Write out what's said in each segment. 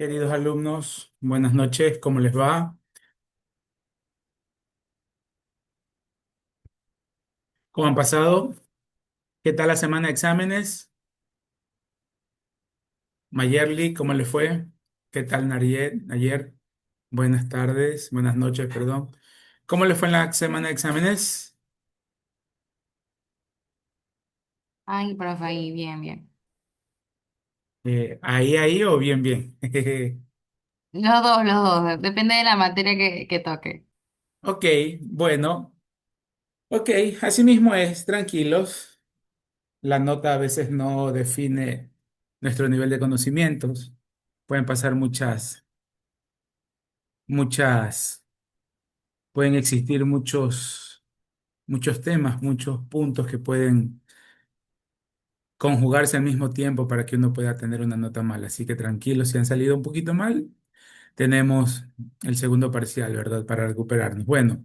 Queridos alumnos, buenas noches, ¿cómo les va? ¿Cómo han pasado? ¿Qué tal la semana de exámenes? Mayerly, ¿cómo le fue? ¿Qué tal Nariet ayer? Buenas tardes, buenas noches, perdón. ¿Cómo le fue en la semana de exámenes? Ay, profe, ahí, bien, bien. Ahí o bien, bien. Los dos, depende de la materia que toque. Ok, bueno, ok, así mismo es, tranquilos. La nota a veces no define nuestro nivel de conocimientos. Pueden pasar muchas pueden existir muchos temas, muchos puntos que pueden conjugarse al mismo tiempo para que uno pueda tener una nota mala. Así que tranquilos, si han salido un poquito mal, tenemos el segundo parcial, ¿verdad? Para recuperarnos. Bueno,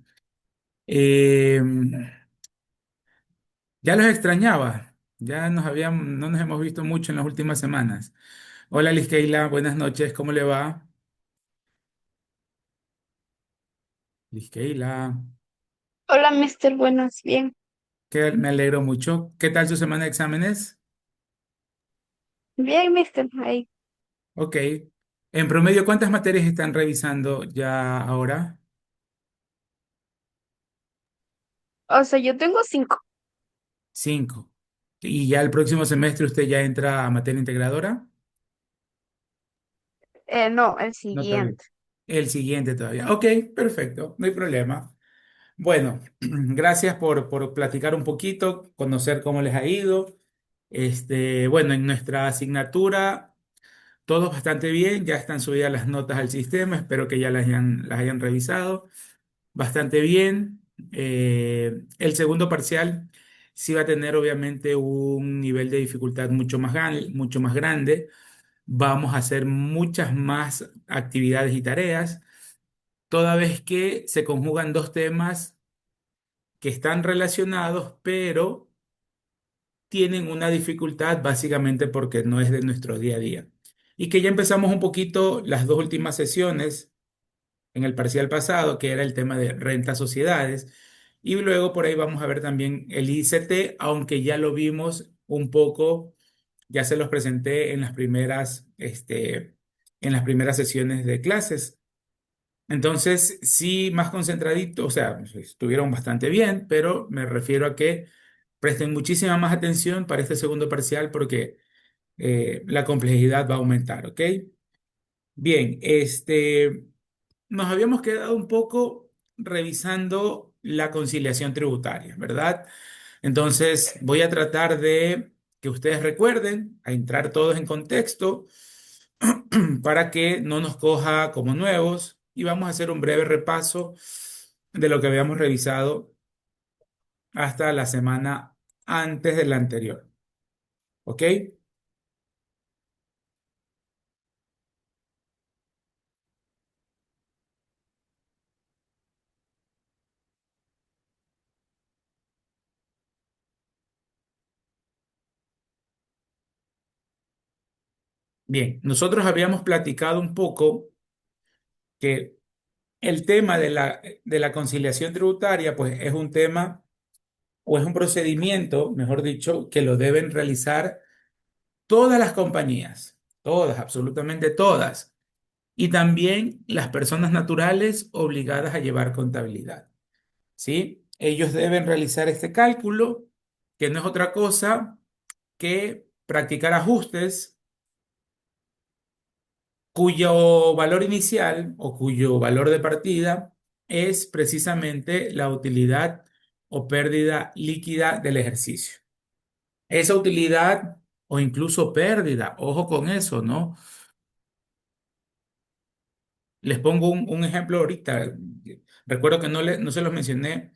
eh, ya los extrañaba, no nos hemos visto mucho en las últimas semanas. Hola, Liskeila, buenas noches, ¿cómo le va? Liskeila, Hola, Mister, buenas, bien. que me alegro mucho. ¿Qué tal su semana de exámenes? Bien, Mister, ahí. Ok. En promedio, ¿cuántas materias están revisando ya ahora? O sea, yo tengo 5. Cinco. ¿Y ya el próximo semestre usted ya entra a materia integradora? No, el No todavía. siguiente. El siguiente todavía. Ok, perfecto, no hay problema. Bueno, gracias por platicar un poquito, conocer cómo les ha ido. Bueno, en nuestra asignatura, todo bastante bien, ya están subidas las notas al sistema, espero que ya las hayan revisado. Bastante bien. El segundo parcial sí va a tener obviamente un nivel de dificultad mucho más grande. Vamos a hacer muchas más actividades y tareas, toda vez que se conjugan dos temas que están relacionados, pero tienen una dificultad básicamente porque no es de nuestro día a día. Y que ya empezamos un poquito las dos últimas sesiones en el parcial pasado, que era el tema de renta sociedades. Y luego por ahí vamos a ver también el ICT, aunque ya lo vimos un poco, ya se los presenté en las primeras sesiones de clases. Entonces, sí, más concentradito, o sea, estuvieron bastante bien, pero me refiero a que presten muchísima más atención para este segundo parcial porque la complejidad va a aumentar, ¿ok? Bien, nos habíamos quedado un poco revisando la conciliación tributaria, ¿verdad? Entonces, voy a tratar de que ustedes recuerden, a entrar todos en contexto para que no nos coja como nuevos y vamos a hacer un breve repaso de lo que habíamos revisado hasta la semana antes de la anterior, ¿ok? Bien, nosotros habíamos platicado un poco que el tema de la conciliación tributaria, pues es un tema o es un procedimiento, mejor dicho, que lo deben realizar todas las compañías, todas, absolutamente todas, y también las personas naturales obligadas a llevar contabilidad, ¿sí? Ellos deben realizar este cálculo, que no es otra cosa que practicar ajustes cuyo valor inicial o cuyo valor de partida es precisamente la utilidad o pérdida líquida del ejercicio. Esa utilidad o incluso pérdida, ojo con eso, ¿no? Les pongo un ejemplo ahorita. Recuerdo que no se los mencioné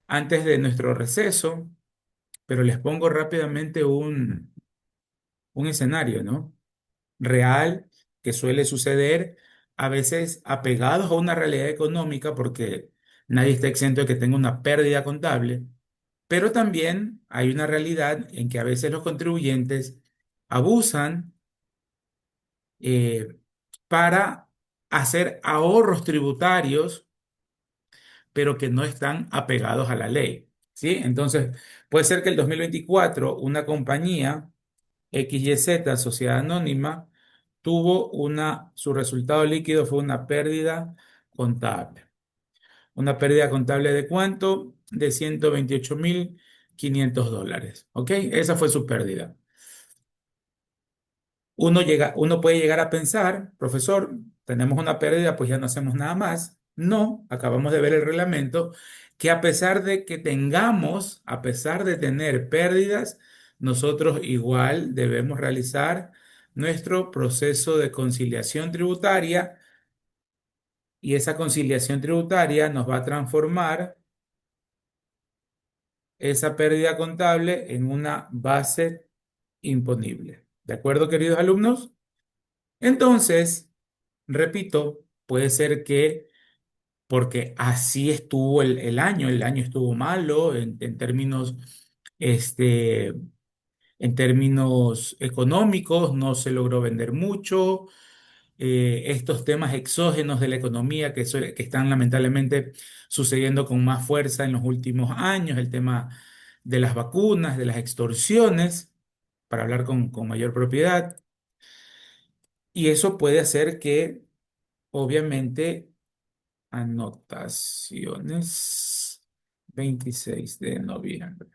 antes de nuestro receso, pero les pongo rápidamente un escenario, ¿no? Real que suele suceder a veces apegados a una realidad económica, porque nadie está exento de que tenga una pérdida contable, pero también hay una realidad en que a veces los contribuyentes abusan eh, para hacer ahorros tributarios, pero que no están apegados a la ley. ¿Sí? Entonces, puede ser que el 2024 una compañía XYZ, Sociedad Anónima, su resultado líquido fue una pérdida contable. ¿Una pérdida contable de cuánto? De 128.500 dólares. ¿Ok? Esa fue su pérdida. Uno puede llegar a pensar, profesor, tenemos una pérdida, pues ya no hacemos nada más. No, acabamos de ver el reglamento, que a pesar de que tengamos, a pesar de tener pérdidas, nosotros igual debemos realizar nuestro proceso de conciliación tributaria y esa conciliación tributaria nos va a transformar esa pérdida contable en una base imponible. ¿De acuerdo, queridos alumnos? Entonces, repito, puede ser que porque así estuvo el año estuvo malo este, en términos económicos, no se logró vender mucho. Estos temas exógenos de la economía que están lamentablemente sucediendo con más fuerza en los últimos años, el tema de las vacunas, de las extorsiones, para hablar con mayor propiedad. Y eso puede hacer que, obviamente, anotaciones 26 de noviembre.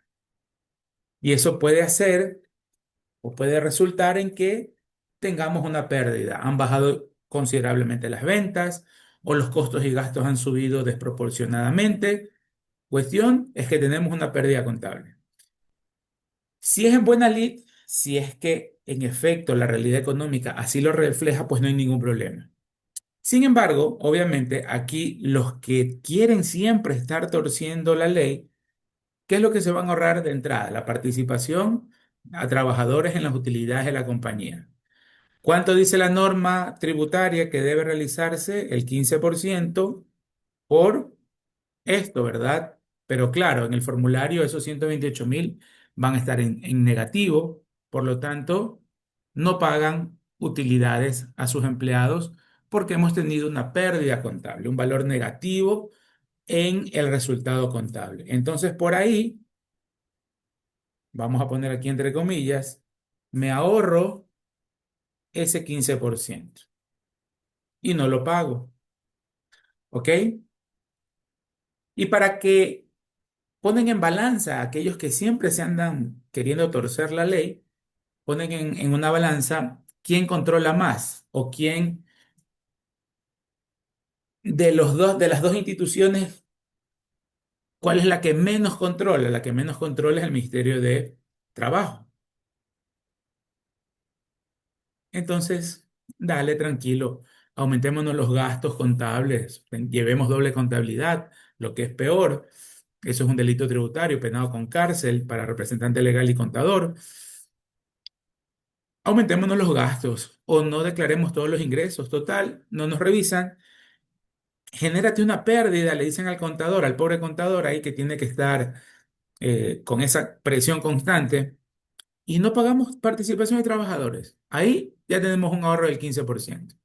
Y eso puede hacer o puede resultar en que tengamos una pérdida. Han bajado considerablemente las ventas o los costos y gastos han subido desproporcionadamente. Cuestión es que tenemos una pérdida contable. Si es en buena lid, si es que en efecto la realidad económica así lo refleja, pues no hay ningún problema. Sin embargo, obviamente, aquí los que quieren siempre estar torciendo la ley, ¿qué es lo que se van a ahorrar de entrada? La participación a trabajadores en las utilidades de la compañía. ¿Cuánto dice la norma tributaria que debe realizarse? El 15% por esto, ¿verdad? Pero claro, en el formulario esos 128.000 van a estar en negativo, por lo tanto, no pagan utilidades a sus empleados porque hemos tenido una pérdida contable, un valor negativo en el resultado contable. Entonces, por ahí, vamos a poner aquí entre comillas, me ahorro ese 15% y no lo pago, ¿ok? Y para que ponen en balanza a aquellos que siempre se andan queriendo torcer la ley, ponen en una balanza quién controla más o quién de las dos instituciones, cuál es la que menos controla. La que menos controla es el Ministerio de Trabajo. Entonces, dale tranquilo, aumentémonos los gastos contables, llevemos doble contabilidad, lo que es peor. Eso es un delito tributario penado con cárcel para representante legal y contador. Aumentémonos los gastos o no declaremos todos los ingresos. Total, no nos revisan. Genérate una pérdida, le dicen al contador, al pobre contador ahí que tiene que estar con esa presión constante y no pagamos participación de trabajadores. Ahí ya tenemos un ahorro del 15%.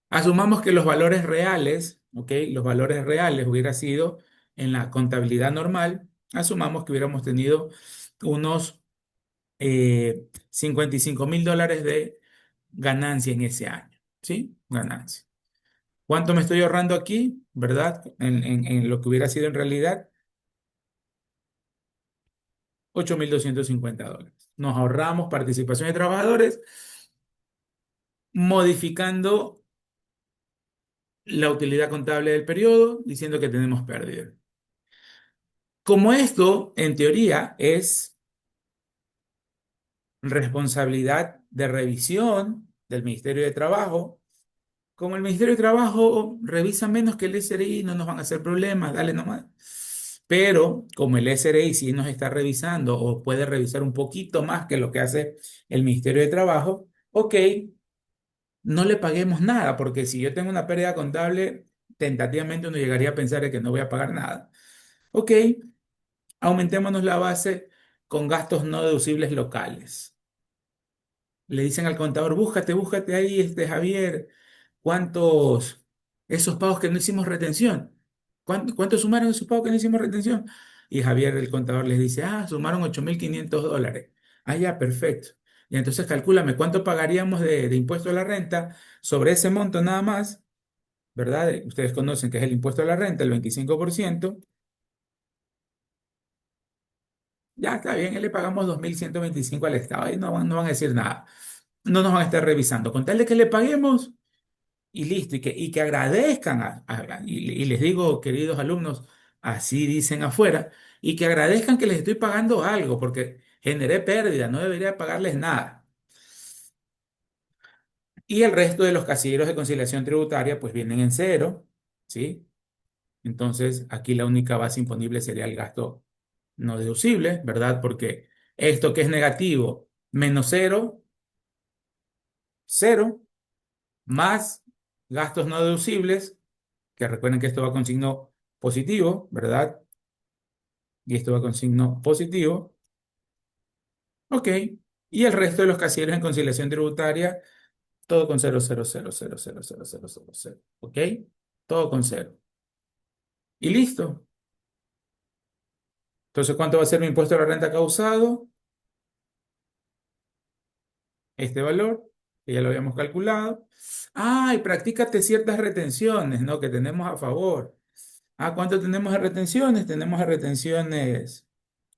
Asumamos que los valores reales, ¿ok? Los valores reales hubiera sido en la contabilidad normal, asumamos que hubiéramos tenido unos 55.000 dólares de ganancia en ese año, ¿sí? Ganancia. ¿Cuánto me estoy ahorrando aquí, verdad? En lo que hubiera sido en realidad, 8.250 dólares. Nos ahorramos participación de trabajadores modificando la utilidad contable del periodo, diciendo que tenemos pérdida. Como esto, en teoría, es responsabilidad de revisión del Ministerio de Trabajo, como el Ministerio de Trabajo revisa menos que el SRI, no nos van a hacer problemas, dale nomás. Pero como el SRI sí nos está revisando o puede revisar un poquito más que lo que hace el Ministerio de Trabajo, ok, no le paguemos nada, porque si yo tengo una pérdida contable, tentativamente uno llegaría a pensar de que no voy a pagar nada. Ok, aumentémonos la base con gastos no deducibles locales. Le dicen al contador, búscate ahí, Javier. ¿cuántos, esos pagos que no hicimos retención? ¿Cuántos sumaron esos pagos que no hicimos retención? Y Javier, el contador, les dice, sumaron $8.500. Ah, ya, perfecto. Y entonces calcúlame cuánto pagaríamos de impuesto a la renta sobre ese monto nada más, ¿verdad? Ustedes conocen que es el impuesto a la renta, el 25%. Ya está bien, le pagamos 2.125 al Estado y no van a decir nada. No nos van a estar revisando. Con tal de que le paguemos y listo, y que agradezcan, y les digo, queridos alumnos, así dicen afuera, y que agradezcan que les estoy pagando algo, porque generé pérdida, no debería pagarles nada. Y el resto de los casilleros de conciliación tributaria, pues vienen en cero, ¿sí? Entonces, aquí la única base imponible sería el gasto no deducible, ¿verdad? Porque esto que es negativo, menos cero, cero, más gastos no deducibles, que recuerden que esto va con signo positivo, ¿verdad? Y esto va con signo positivo. Ok. Y el resto de los casilleros en conciliación tributaria, todo con cero, cero, cero, cero, cero, cero, cero, cero, cero. ¿Ok? Todo con cero. Y listo. Entonces, ¿cuánto va a ser mi impuesto a la renta causado? Este valor, que ya lo habíamos calculado. Y practícate ciertas retenciones, ¿no? Que tenemos a favor. ¿Cuánto tenemos de retenciones? Tenemos de retenciones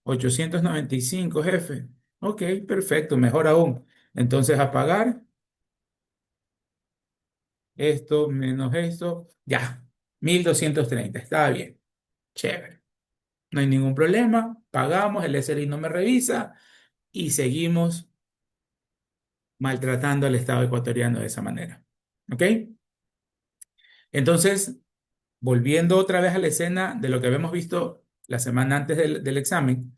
895, jefe. Ok, perfecto, mejor aún. Entonces, a pagar esto menos esto, ya, 1.230. Está bien, chévere. No hay ningún problema, pagamos, el SRI no me revisa y seguimos maltratando al Estado ecuatoriano de esa manera. ¿Ok? Entonces, volviendo otra vez a la escena de lo que habíamos visto la semana antes del examen,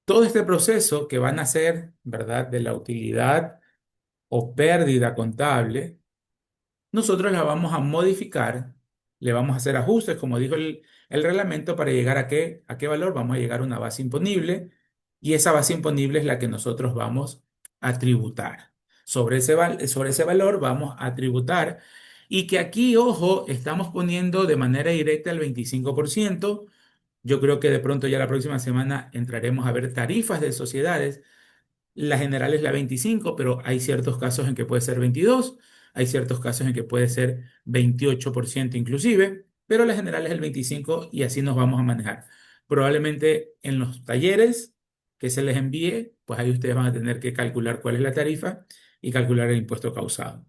todo este proceso que van a hacer, ¿verdad? De la utilidad o pérdida contable, nosotros la vamos a modificar, le vamos a hacer ajustes, como dijo el reglamento, para llegar a qué valor vamos a llegar a una base imponible y esa base imponible es la que nosotros vamos a tributar. Sobre ese valor vamos a tributar y que aquí, ojo, estamos poniendo de manera directa el 25%. Yo creo que de pronto ya la próxima semana entraremos a ver tarifas de sociedades. La general es la 25, pero hay ciertos casos en que puede ser 22, hay ciertos casos en que puede ser 28% inclusive, pero la general es el 25 y así nos vamos a manejar. Probablemente en los talleres que se les envíe, pues ahí ustedes van a tener que calcular cuál es la tarifa y calcular el impuesto causado.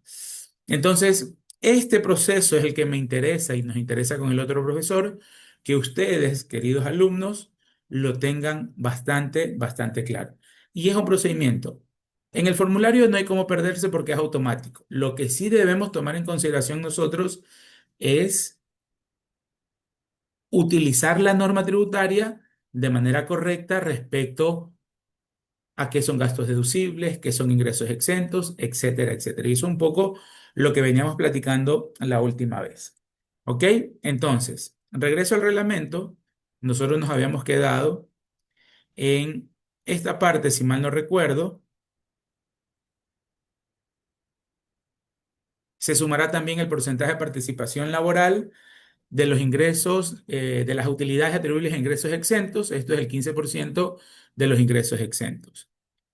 Entonces, este proceso es el que me interesa y nos interesa con el otro profesor, que ustedes, queridos alumnos, lo tengan bastante, bastante claro. Y es un procedimiento. En el formulario no hay cómo perderse porque es automático. Lo que sí debemos tomar en consideración nosotros es utilizar la norma tributaria de manera correcta respecto a qué son gastos deducibles, qué son ingresos exentos, etcétera, etcétera. Y eso es un poco lo que veníamos platicando la última vez. ¿Ok? Entonces, regreso al reglamento. Nosotros nos habíamos quedado en esta parte, si mal no recuerdo. Se sumará también el porcentaje de participación laboral de los ingresos, de las utilidades atribuibles a ingresos exentos. Esto es el 15% de los ingresos exentos.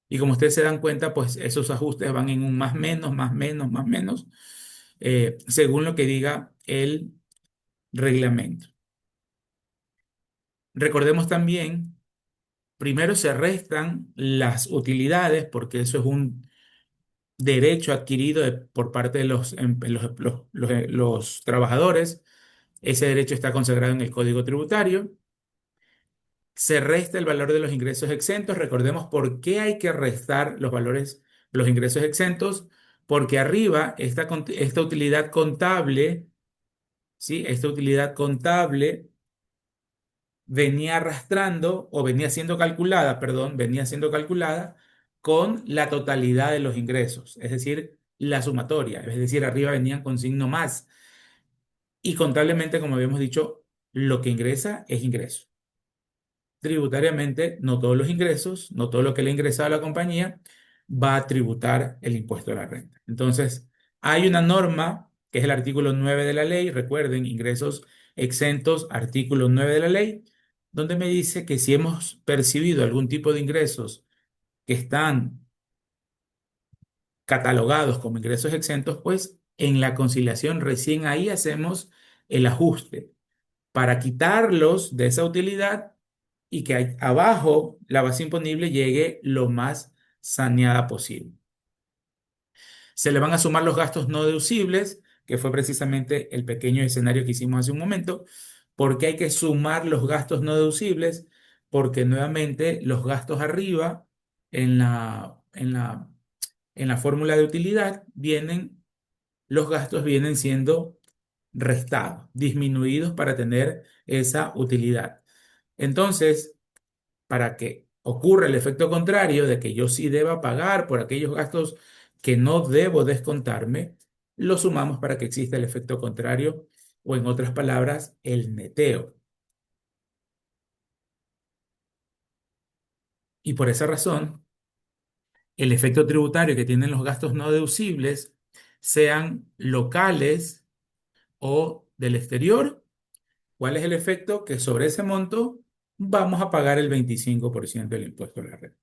Y como ustedes se dan cuenta, pues esos ajustes van en un más menos, más menos, más menos, según lo que diga el reglamento. Recordemos también, primero se restan las utilidades, porque eso es un derecho adquirido por parte de los trabajadores. Ese derecho está consagrado en el Código Tributario. Se resta el valor de los ingresos exentos. Recordemos por qué hay que restar los valores, los ingresos exentos, porque arriba esta utilidad contable, ¿sí? Esta utilidad contable venía arrastrando o venía siendo calculada, perdón, venía siendo calculada con la totalidad de los ingresos, es decir, la sumatoria, es decir, arriba venían con signo más. Y contablemente, como habíamos dicho, lo que ingresa es ingreso. Tributariamente, no todos los ingresos, no todo lo que le ha ingresado a la compañía va a tributar el impuesto a la renta. Entonces, hay una norma que es el artículo 9 de la ley. Recuerden, ingresos exentos, artículo 9 de la ley, donde me dice que si hemos percibido algún tipo de ingresos que están catalogados como ingresos exentos, pues en la conciliación recién ahí hacemos el ajuste para quitarlos de esa utilidad y que abajo la base imponible llegue lo más saneada posible. Se le van a sumar los gastos no deducibles, que fue precisamente el pequeño escenario que hicimos hace un momento. ¿Por qué hay que sumar los gastos no deducibles? Porque nuevamente los gastos arriba en la fórmula de utilidad los gastos vienen siendo restados, disminuidos para tener esa utilidad. Entonces, para que ocurra el efecto contrario de que yo sí deba pagar por aquellos gastos que no debo descontarme, lo sumamos para que exista el efecto contrario o en otras palabras, el neteo. Y por esa razón, el efecto tributario que tienen los gastos no deducibles, sean locales o del exterior, ¿cuál es el efecto? Que sobre ese monto vamos a pagar el 25% del impuesto a la renta.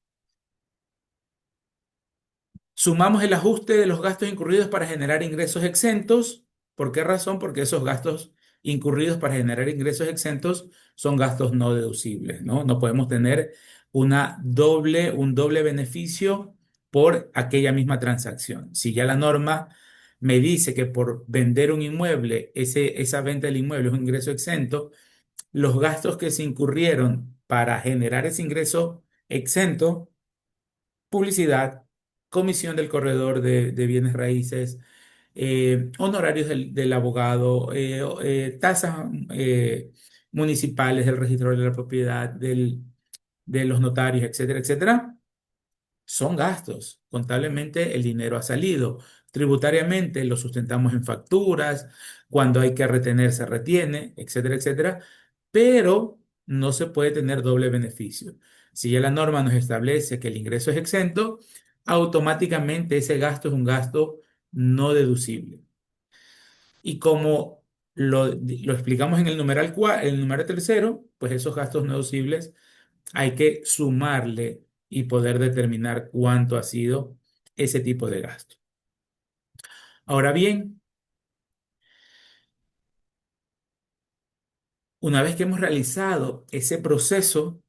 Sumamos el ajuste de los gastos incurridos para generar ingresos exentos. ¿Por qué razón? Porque esos gastos incurridos para generar ingresos exentos son gastos no deducibles, ¿no? No podemos tener un doble beneficio por aquella misma transacción. Si ya la norma me dice que por vender un inmueble, esa venta del inmueble es un ingreso exento, los gastos que se incurrieron para generar ese ingreso exento, publicidad, comisión del corredor de bienes raíces, honorarios del abogado, tasas municipales del registro de la propiedad, de los notarios, etcétera, etcétera, son gastos. Contablemente el dinero ha salido. Tributariamente lo sustentamos en facturas, cuando hay que retener se retiene, etcétera, etcétera, pero no se puede tener doble beneficio. Si ya la norma nos establece que el ingreso es exento, automáticamente ese gasto es un gasto no deducible. Y como lo explicamos en el numeral tercero, pues esos gastos no deducibles hay que sumarle y poder determinar cuánto ha sido ese tipo de gasto. Ahora bien, una vez que hemos realizado ese proceso,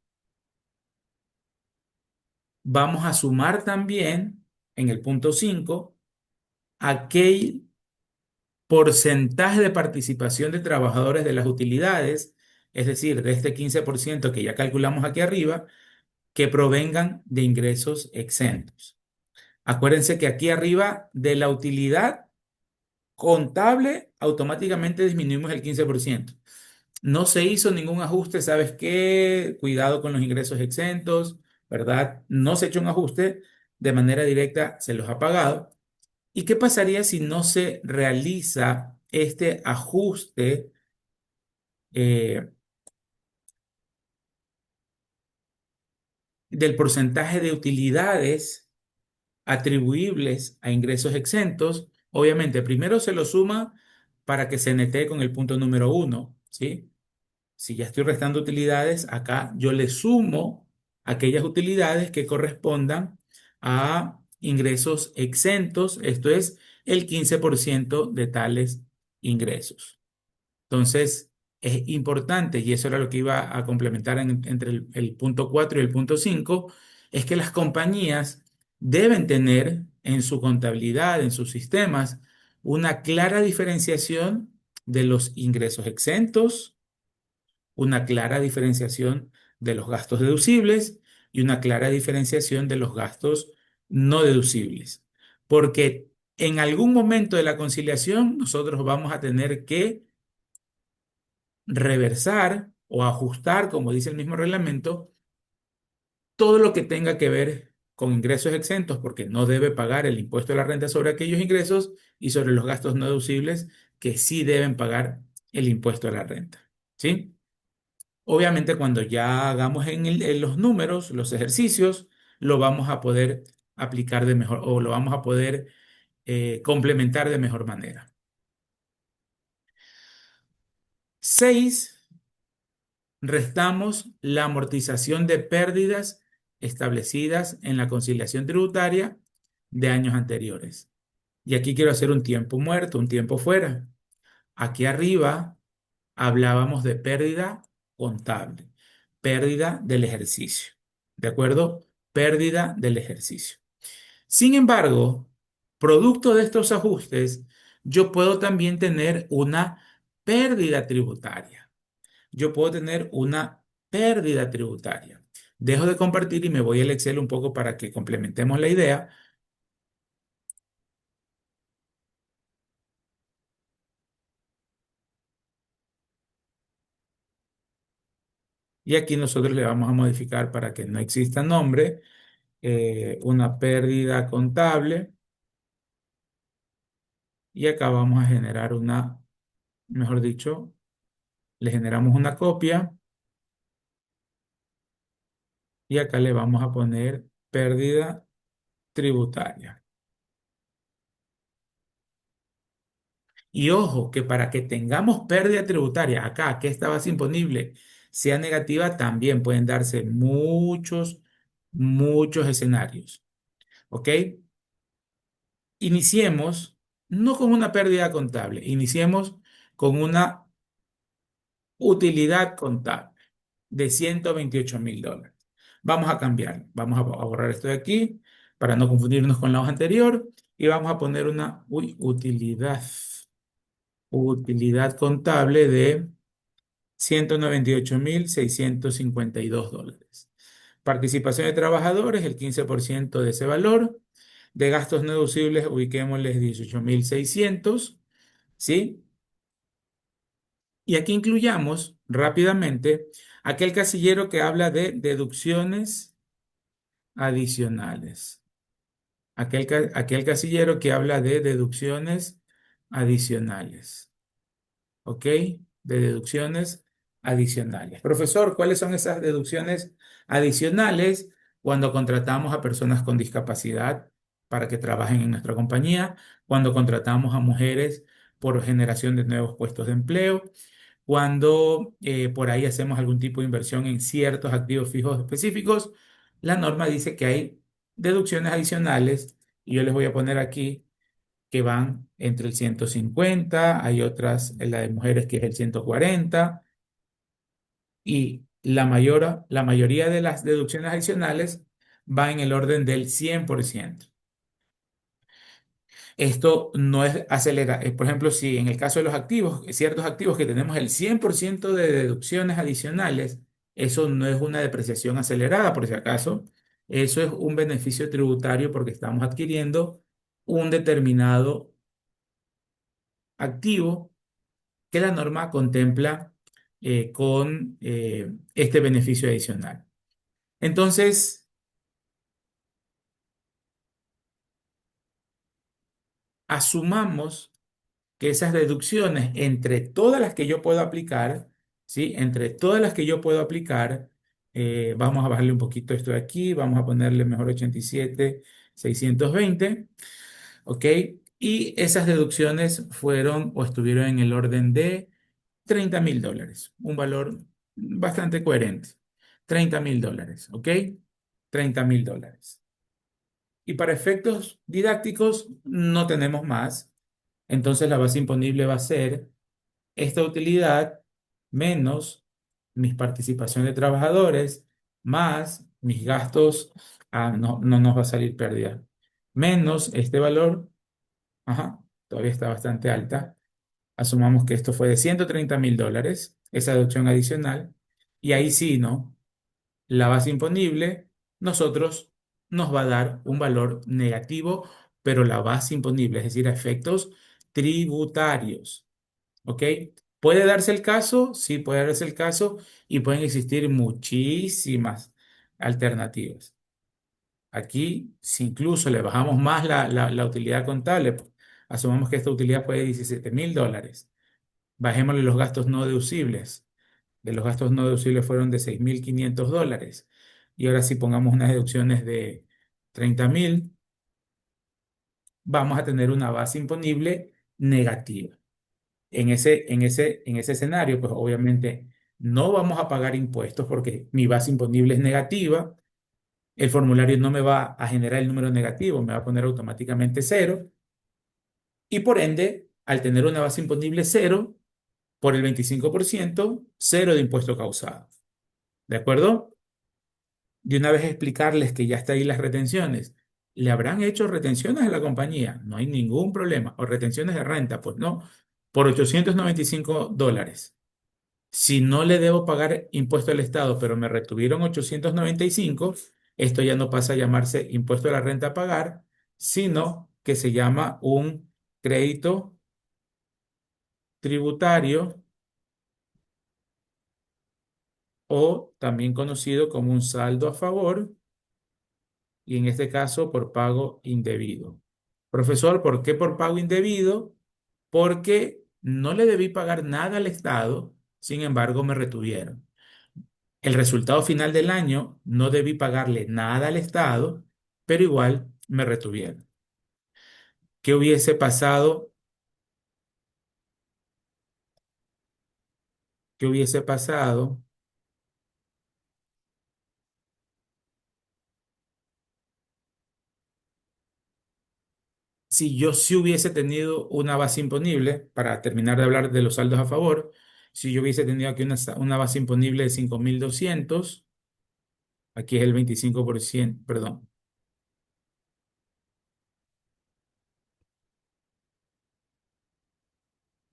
vamos a sumar también en el punto 5 aquel porcentaje de participación de trabajadores de las utilidades, es decir, de este 15% que ya calculamos aquí arriba, que provengan de ingresos exentos. Acuérdense que aquí arriba de la utilidad contable automáticamente disminuimos el 15%. No se hizo ningún ajuste, ¿sabes qué? Cuidado con los ingresos exentos, ¿verdad? No se ha hecho un ajuste de manera directa, se los ha pagado. ¿Y qué pasaría si no se realiza este ajuste eh, del porcentaje de utilidades atribuibles a ingresos exentos? Obviamente, primero se lo suma para que se netee con el punto número uno, ¿sí? Si ya estoy restando utilidades, acá yo le sumo aquellas utilidades que correspondan a ingresos exentos, esto es el 15% de tales ingresos. Entonces, es importante, y eso era lo que iba a complementar entre el punto 4 y el punto 5, es que las compañías deben tener en su contabilidad, en sus sistemas, una clara diferenciación de los ingresos exentos, una clara diferenciación de los gastos deducibles y una clara diferenciación de los gastos no deducibles. Porque en algún momento de la conciliación nosotros vamos a tener que reversar o ajustar, como dice el mismo reglamento, todo lo que tenga que ver con ingresos exentos, porque no debe pagar el impuesto de la renta sobre aquellos ingresos y sobre los gastos no deducibles que sí deben pagar el impuesto de la renta. ¿Sí? Obviamente, cuando ya hagamos en los números, los ejercicios, lo vamos a poder aplicar de mejor o lo vamos a poder complementar de mejor manera. 6, restamos la amortización de pérdidas establecidas en la conciliación tributaria de años anteriores. Y aquí quiero hacer un tiempo muerto, un tiempo fuera. Aquí arriba hablábamos de pérdida contable, pérdida del ejercicio. ¿De acuerdo? Pérdida del ejercicio. Sin embargo, producto de estos ajustes, yo puedo también tener una pérdida tributaria. Yo puedo tener una pérdida tributaria. Dejo de compartir y me voy al Excel un poco para que complementemos la idea. Y aquí nosotros le vamos a modificar para que no exista nombre, una pérdida contable. Y acá vamos a generar una, mejor dicho, le generamos una copia y acá le vamos a poner pérdida tributaria. Y ojo, que para que tengamos pérdida tributaria acá, que esta base imponible sea negativa, también pueden darse muchos escenarios. ¿Ok? Iniciemos no con una pérdida contable, iniciemos con una utilidad contable de $128,000. Vamos a cambiar, vamos a borrar esto de aquí para no confundirnos con la hoja anterior y vamos a poner una utilidad contable de $198,652. Participación de trabajadores, el 15% de ese valor. De gastos no deducibles, ubiquémosles 18,600, ¿sí? Y aquí incluyamos rápidamente aquel casillero que habla de deducciones adicionales. Aquel casillero que habla de deducciones adicionales. ¿Ok? De deducciones adicionales. Profesor, ¿cuáles son esas deducciones adicionales cuando contratamos a personas con discapacidad para que trabajen en nuestra compañía? Cuando contratamos a mujeres por generación de nuevos puestos de empleo, cuando por ahí hacemos algún tipo de inversión en ciertos activos fijos específicos, la norma dice que hay deducciones adicionales y yo les voy a poner aquí que van entre el 150, hay otras, en la de mujeres que es el 140 y la mayoría de las deducciones adicionales va en el orden del 100%. Esto no es acelerar. Por ejemplo, si en el caso de los activos, ciertos activos que tenemos el 100% de deducciones adicionales, eso no es una depreciación acelerada, por si acaso. Eso es un beneficio tributario porque estamos adquiriendo un determinado activo que la norma contempla con este beneficio adicional. Entonces, asumamos que esas deducciones, entre todas las que yo puedo aplicar, ¿sí? Entre todas las que yo puedo aplicar, vamos a bajarle un poquito esto de aquí, vamos a ponerle mejor 87,620, ¿ok? Y esas deducciones fueron o estuvieron en el orden de $30,000, un valor bastante coherente. $30,000, ¿ok? $30,000. Y para efectos didácticos no tenemos más. Entonces la base imponible va a ser esta utilidad menos mis participaciones de trabajadores más mis gastos. No nos va a salir pérdida. Menos este valor. Ajá, todavía está bastante alta. Asumamos que esto fue de $130,000, esa deducción adicional. Y ahí sí, ¿no? La base imponible, nosotros nos va a dar un valor negativo, pero la base imponible, es decir, a efectos tributarios. ¿Ok? ¿Puede darse el caso? Sí, puede darse el caso y pueden existir muchísimas alternativas. Aquí, si incluso le bajamos más la utilidad contable, asumamos que esta utilidad fue de $17,000. Bajémosle los gastos no deducibles. De los gastos no deducibles fueron de $6,500. Y ahora si pongamos unas deducciones de 30,000, vamos a tener una base imponible negativa. En ese escenario, pues obviamente no vamos a pagar impuestos porque mi base imponible es negativa. El formulario no me va a generar el número negativo, me va a poner automáticamente cero. Y por ende, al tener una base imponible cero, por el 25%, cero de impuesto causado. ¿De acuerdo? De una vez explicarles que ya está ahí las retenciones. ¿Le habrán hecho retenciones a la compañía? No hay ningún problema. O retenciones de renta, pues no. Por $895. Si no le debo pagar impuesto al Estado, pero me retuvieron 895, esto ya no pasa a llamarse impuesto a la renta a pagar, sino que se llama un crédito tributario o también conocido como un saldo a favor y en este caso por pago indebido. Profesor, ¿por qué por pago indebido? Porque no le debí pagar nada al Estado, sin embargo me retuvieron. El resultado final del año no debí pagarle nada al Estado, pero igual me retuvieron. ¿Qué hubiese pasado? ¿Qué hubiese pasado si yo sí hubiese tenido una base imponible, para terminar de hablar de los saldos a favor, si yo hubiese tenido aquí una base imponible de 5.200, aquí es el 25%, perdón,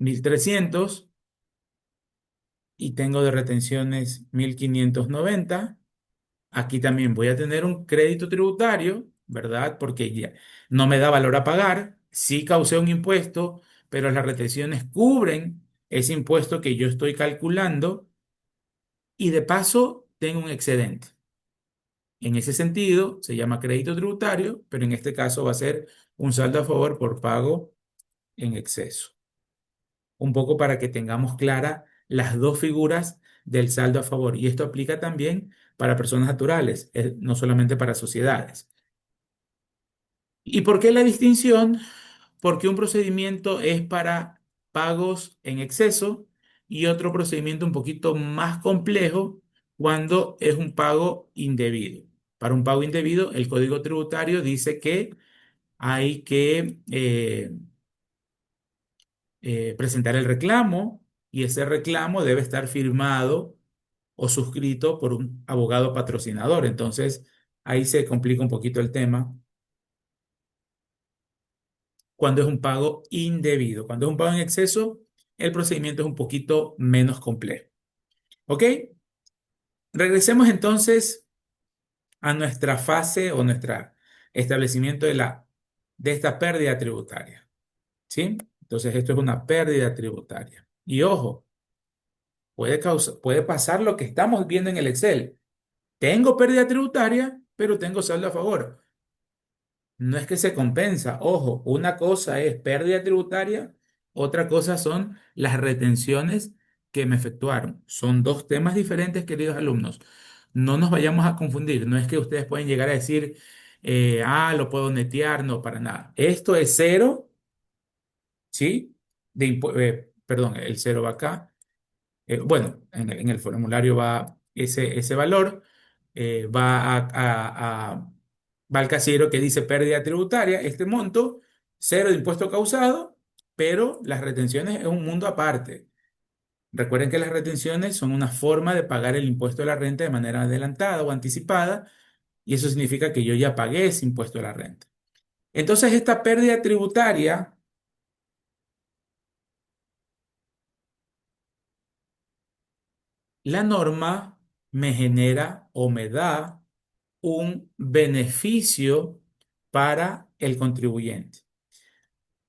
1.300 y tengo de retenciones 1.590. Aquí también voy a tener un crédito tributario, ¿verdad? Porque ya no me da valor a pagar, sí causé un impuesto, pero las retenciones cubren ese impuesto que yo estoy calculando y de paso tengo un excedente. En ese sentido, se llama crédito tributario, pero en este caso va a ser un saldo a favor por pago en exceso. Un poco para que tengamos claras las dos figuras del saldo a favor. Y esto aplica también para personas naturales, no solamente para sociedades. ¿Y por qué la distinción? Porque un procedimiento es para pagos en exceso y otro procedimiento un poquito más complejo cuando es un pago indebido. Para un pago indebido, el Código Tributario dice que hay que presentar el reclamo y ese reclamo debe estar firmado o suscrito por un abogado patrocinador. Entonces, ahí se complica un poquito el tema cuando es un pago indebido. Cuando es un pago en exceso, el procedimiento es un poquito menos complejo. ¿Ok? Regresemos entonces a nuestra fase o nuestro establecimiento de esta pérdida tributaria. ¿Sí? Entonces, esto es una pérdida tributaria. Y ojo, puede pasar lo que estamos viendo en el Excel. Tengo pérdida tributaria, pero tengo saldo a favor. No es que se compensa. Ojo, una cosa es pérdida tributaria, otra cosa son las retenciones que me efectuaron. Son dos temas diferentes, queridos alumnos. No nos vayamos a confundir. No es que ustedes pueden llegar a decir, lo puedo netear, no, para nada. Esto es cero, ¿sí? Perdón, el cero va acá. Bueno, en el formulario va ese valor, va al casillero que dice pérdida tributaria, este monto, cero de impuesto causado, pero las retenciones es un mundo aparte. Recuerden que las retenciones son una forma de pagar el impuesto de la renta de manera adelantada o anticipada, y eso significa que yo ya pagué ese impuesto de la renta. Entonces, esta pérdida tributaria, la norma me genera o me da un beneficio para el contribuyente.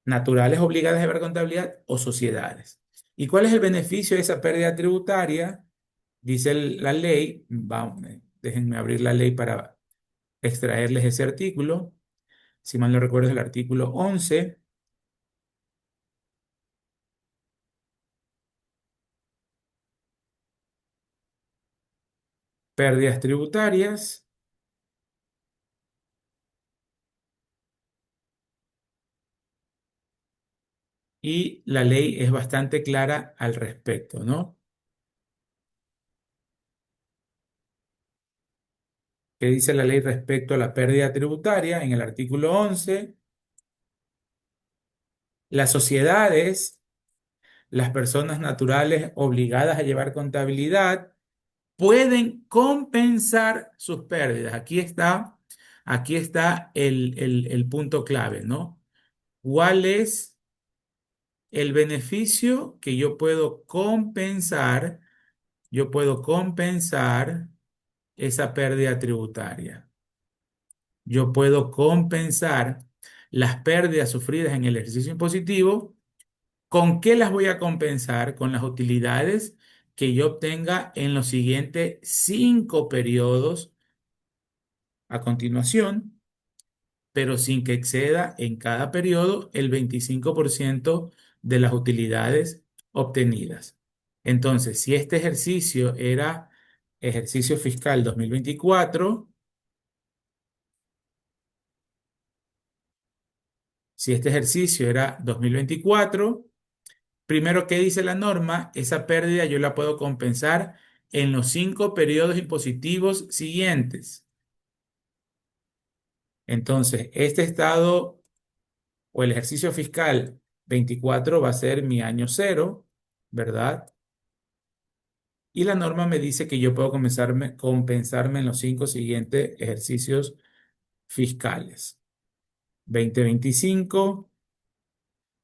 Naturales obligadas a llevar contabilidad o sociedades. ¿Y cuál es el beneficio de esa pérdida tributaria? Dice la ley, déjenme abrir la ley para extraerles ese artículo. Si mal no recuerdo es el artículo 11, pérdidas tributarias. y la ley es bastante clara al respecto, ¿no? ¿Qué dice la ley respecto a la pérdida tributaria? En el artículo 11, las sociedades, las personas naturales obligadas a llevar contabilidad, pueden compensar sus pérdidas. Aquí está el punto clave, ¿no? ¿Cuál es el beneficio que yo puedo compensar? Yo puedo compensar esa pérdida tributaria. Yo puedo compensar las pérdidas sufridas en el ejercicio impositivo. ¿Con qué las voy a compensar? Con las utilidades que yo obtenga en los siguientes 5 periodos a continuación, pero sin que exceda en cada periodo el 25% de las utilidades obtenidas. Entonces, si este ejercicio era ejercicio fiscal 2024, si este ejercicio era 2024, primero, ¿qué dice la norma? Esa pérdida yo la puedo compensar en los 5 periodos impositivos siguientes. Entonces, este estado o el ejercicio fiscal 24 va a ser mi año cero, ¿verdad? Y la norma me dice que yo puedo compensarme en los 5 siguientes ejercicios fiscales. 2025,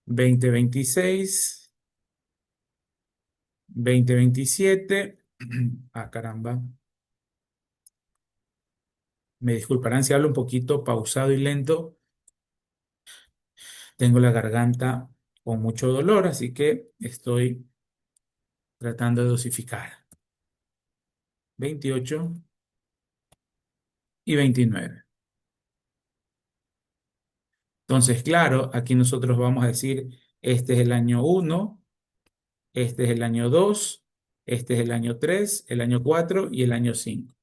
2026, 2027. Ah, caramba. Me disculparán si hablo un poquito pausado y lento. Tengo la garganta con mucho dolor, así que estoy tratando de dosificar. 28 y 29. Entonces, claro, aquí nosotros vamos a decir, este es el año uno, este es el año 2, este es el año 3, el año 4 y el año 5.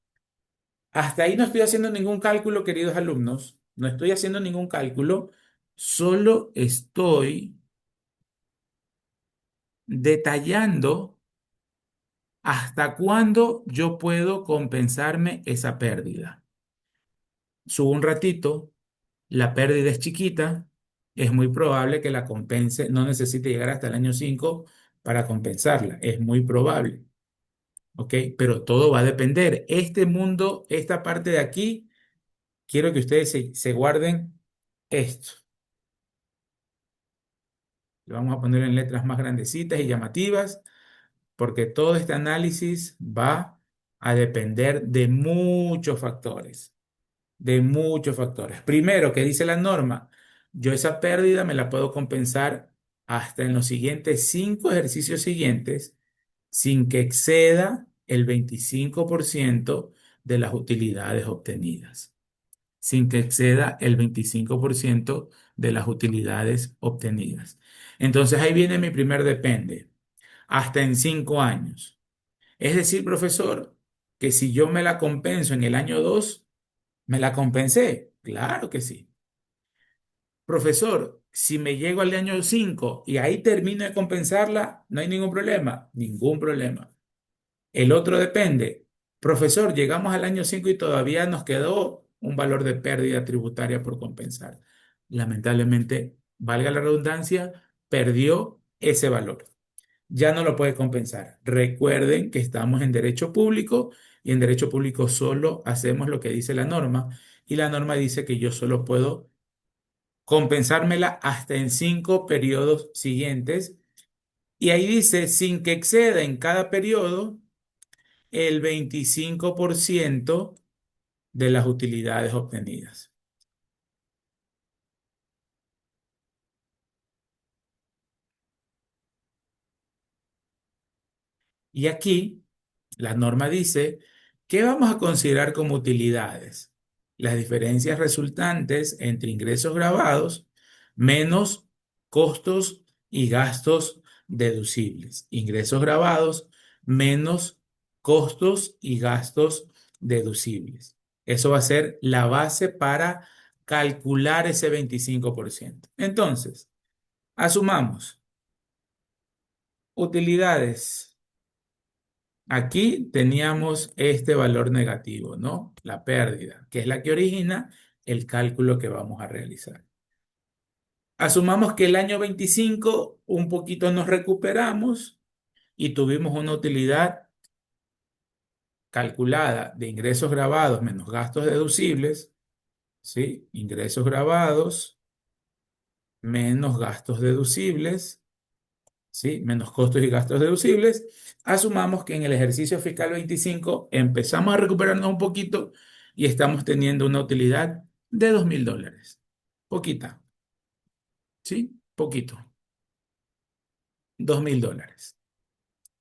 Hasta ahí no estoy haciendo ningún cálculo, queridos alumnos. No estoy haciendo ningún cálculo, solo estoy detallando hasta cuándo yo puedo compensarme esa pérdida. Subo un ratito, la pérdida es chiquita, es muy probable que la compense, no necesite llegar hasta el año 5 para compensarla, es muy probable, ¿ok? Pero todo va a depender. Este mundo, esta parte de aquí, quiero que ustedes se guarden esto. Lo vamos a poner en letras más grandecitas y llamativas, porque todo este análisis va a depender de muchos factores. De muchos factores. Primero, ¿qué dice la norma? Yo esa pérdida me la puedo compensar hasta en los siguientes 5 ejercicios siguientes sin que exceda el 25% de las utilidades obtenidas. Sin que exceda el 25% de las utilidades obtenidas. Entonces ahí viene mi primer depende. Hasta en 5 años. Es decir, profesor, que si yo me la compenso en el año 2, ¿me la compensé? Claro que sí. Profesor, si me llego al año 5 y ahí termino de compensarla, no hay ningún problema. Ningún problema. El otro depende. Profesor, llegamos al año 5 y todavía nos quedó un valor de pérdida tributaria por compensar. Lamentablemente, valga la redundancia, perdió ese valor. Ya no lo puede compensar. Recuerden que estamos en derecho público y en derecho público solo hacemos lo que dice la norma y la norma dice que yo solo puedo compensármela hasta en 5 periodos siguientes y ahí dice sin que exceda en cada periodo el 25% de las utilidades obtenidas. Y aquí la norma dice que vamos a considerar como utilidades las diferencias resultantes entre ingresos grabados menos costos y gastos deducibles. Ingresos grabados menos costos y gastos deducibles. Eso va a ser la base para calcular ese 25%. Entonces, asumamos. Utilidades. Aquí teníamos este valor negativo, ¿no? La pérdida, que es la que origina el cálculo que vamos a realizar. Asumamos que el año 25 un poquito nos recuperamos y tuvimos una utilidad calculada de ingresos grabados menos gastos deducibles, ¿sí? Ingresos grabados menos gastos deducibles, ¿sí? Menos costos y gastos deducibles. Asumamos que en el ejercicio fiscal 25 empezamos a recuperarnos un poquito y estamos teniendo una utilidad de $2.000. Poquita, ¿sí? Poquito, $2.000.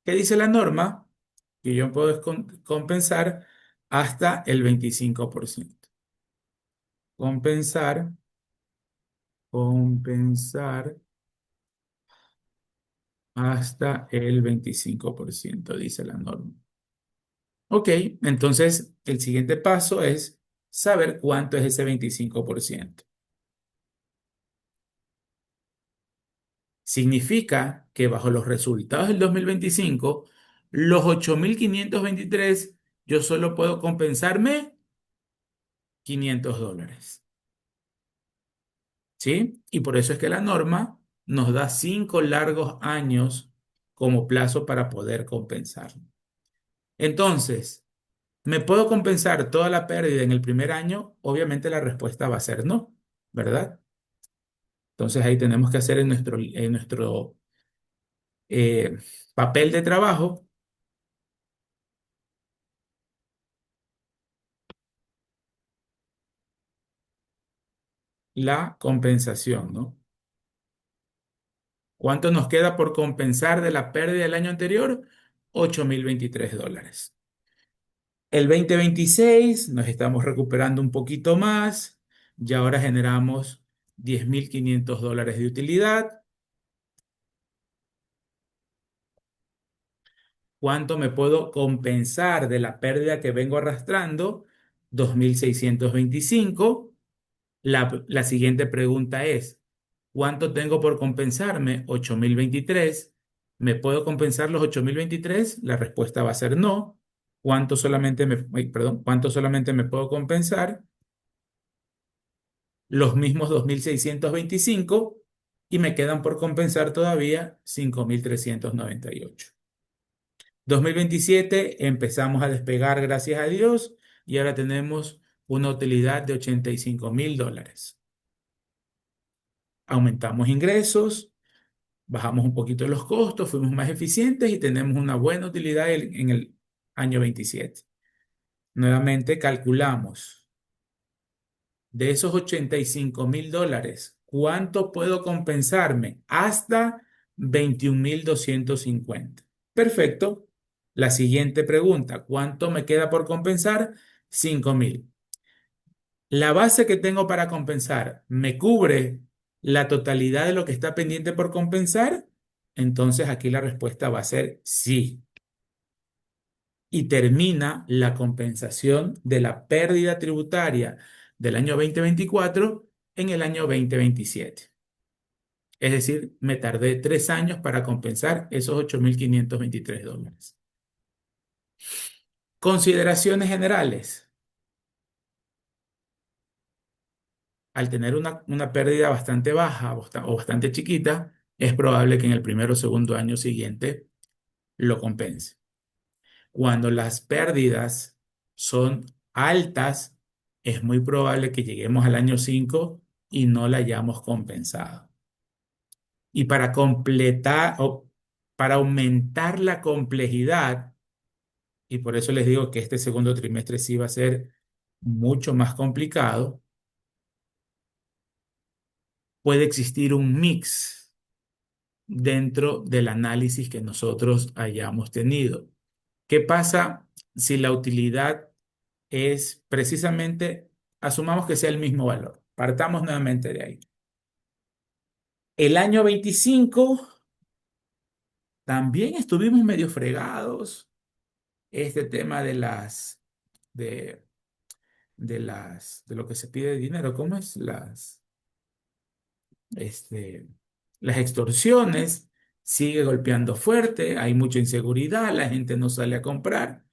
¿Qué dice la norma? Que yo puedo compensar hasta el 25%. Compensar, compensar hasta el 25%, dice la norma. Ok, entonces el siguiente paso es saber cuánto es ese 25%. Significa que bajo los resultados del 2025, los 8.523, yo solo puedo compensarme $500. ¿Sí? Y por eso es que la norma nos da 5 largos años como plazo para poder compensar. Entonces, ¿me puedo compensar toda la pérdida en el primer año? Obviamente la respuesta va a ser no, ¿verdad? Entonces ahí tenemos que hacer en nuestro eh, papel de trabajo la compensación, ¿no? ¿Cuánto nos queda por compensar de la pérdida del año anterior? $8.023. El 2026 nos estamos recuperando un poquito más, y ahora generamos $10.500 de utilidad. ¿Cuánto me puedo compensar de la pérdida que vengo arrastrando? 2.625. La siguiente pregunta es, ¿cuánto tengo por compensarme? 8.023. ¿Me puedo compensar los 8.023? La respuesta va a ser no. ¿Cuánto solamente me puedo compensar? Los mismos 2.625 y me quedan por compensar todavía 5.398. 2027 empezamos a despegar, gracias a Dios, y ahora tenemos una utilidad de $85.000. Aumentamos ingresos, bajamos un poquito los costos, fuimos más eficientes y tenemos una buena utilidad en el año 27. Nuevamente calculamos de esos $85.000, ¿cuánto puedo compensarme? Hasta 21.250. Perfecto. La siguiente pregunta, ¿cuánto me queda por compensar? 5.000. La base que tengo para compensar me cubre la totalidad de lo que está pendiente por compensar. Entonces aquí la respuesta va a ser sí. Y termina la compensación de la pérdida tributaria del año 2024 en el año 2027. Es decir, me tardé 3 años para compensar esos $8.523. Consideraciones generales. Al tener una pérdida bastante baja o bastante chiquita, es probable que en el primero o segundo año siguiente lo compense. Cuando las pérdidas son altas, es muy probable que lleguemos al año 5 y no la hayamos compensado. Y para completar o para aumentar la complejidad, y por eso les digo que este segundo trimestre sí va a ser mucho más complicado, puede existir un mix dentro del análisis que nosotros hayamos tenido. ¿Qué pasa si la utilidad es precisamente, asumamos que sea el mismo valor? Partamos nuevamente de ahí. El año 25 también estuvimos medio fregados. Este tema de, de lo que se pide de dinero, ¿cómo es? Este, las extorsiones. sigue golpeando fuerte, hay mucha inseguridad, la gente no sale a comprar.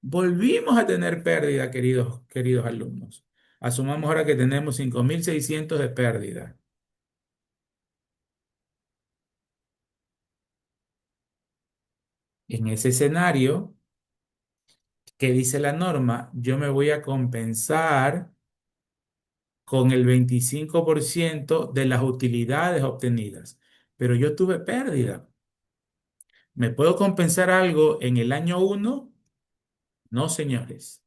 Volvimos a tener pérdida, queridos alumnos. Asumamos ahora que tenemos 5.600 de pérdida. En ese escenario, ¿qué dice la norma? Yo me voy a compensar con el 25% de las utilidades obtenidas, pero yo tuve pérdida. ¿Me puedo compensar algo en el año uno? No, señores.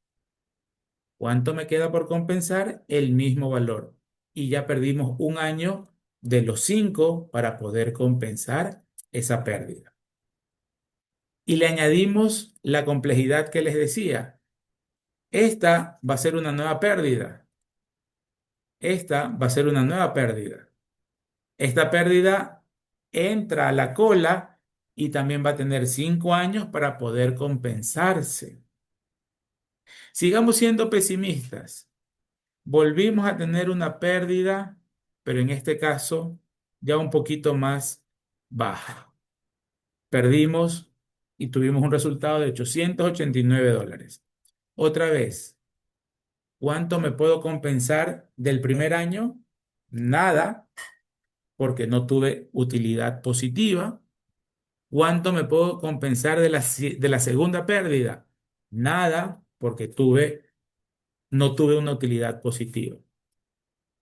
¿Cuánto me queda por compensar? El mismo valor. Y ya perdimos un año de los 5 para poder compensar esa pérdida. Y le añadimos la complejidad que les decía. Esta va a ser una nueva pérdida. Esta va a ser una nueva pérdida. Esta pérdida entra a la cola y también va a tener 5 años para poder compensarse. Sigamos siendo pesimistas. Volvimos a tener una pérdida, pero en este caso ya un poquito más baja. Perdimos y tuvimos un resultado de $889. Otra vez, ¿cuánto me puedo compensar del primer año? Nada, porque no tuve utilidad positiva. ¿Cuánto me puedo compensar de la segunda pérdida? Nada, porque no tuve una utilidad positiva.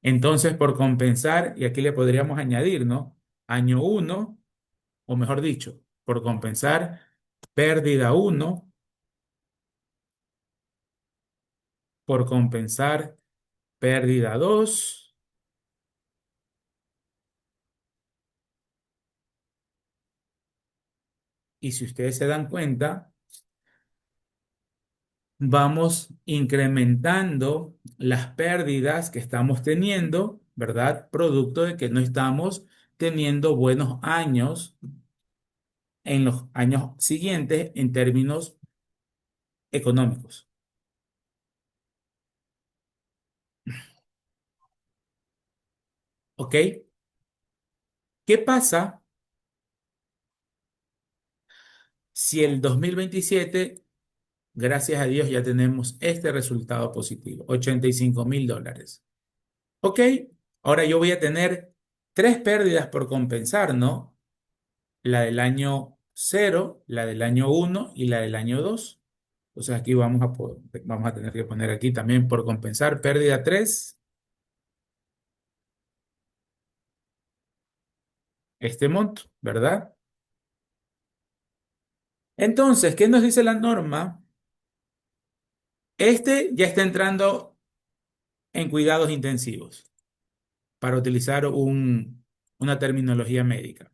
Entonces, por compensar, y aquí le podríamos añadir, ¿no? Año uno, o mejor dicho, por compensar, pérdida uno, por compensar, pérdida 2. Y si ustedes se dan cuenta, vamos incrementando las pérdidas que estamos teniendo, ¿verdad? Producto de que no estamos teniendo buenos años en los años siguientes en términos económicos. ¿Ok? ¿Qué pasa si el 2027, gracias a Dios, ya tenemos este resultado positivo, $85.000? Ok, ahora yo voy a tener tres pérdidas por compensar, ¿no? La del año cero, la del año uno y la del año 2. Entonces aquí vamos a tener que poner aquí también por compensar pérdida 3, este monto, ¿verdad? Entonces, ¿qué nos dice la norma? Este ya está entrando en cuidados intensivos, para utilizar una terminología médica.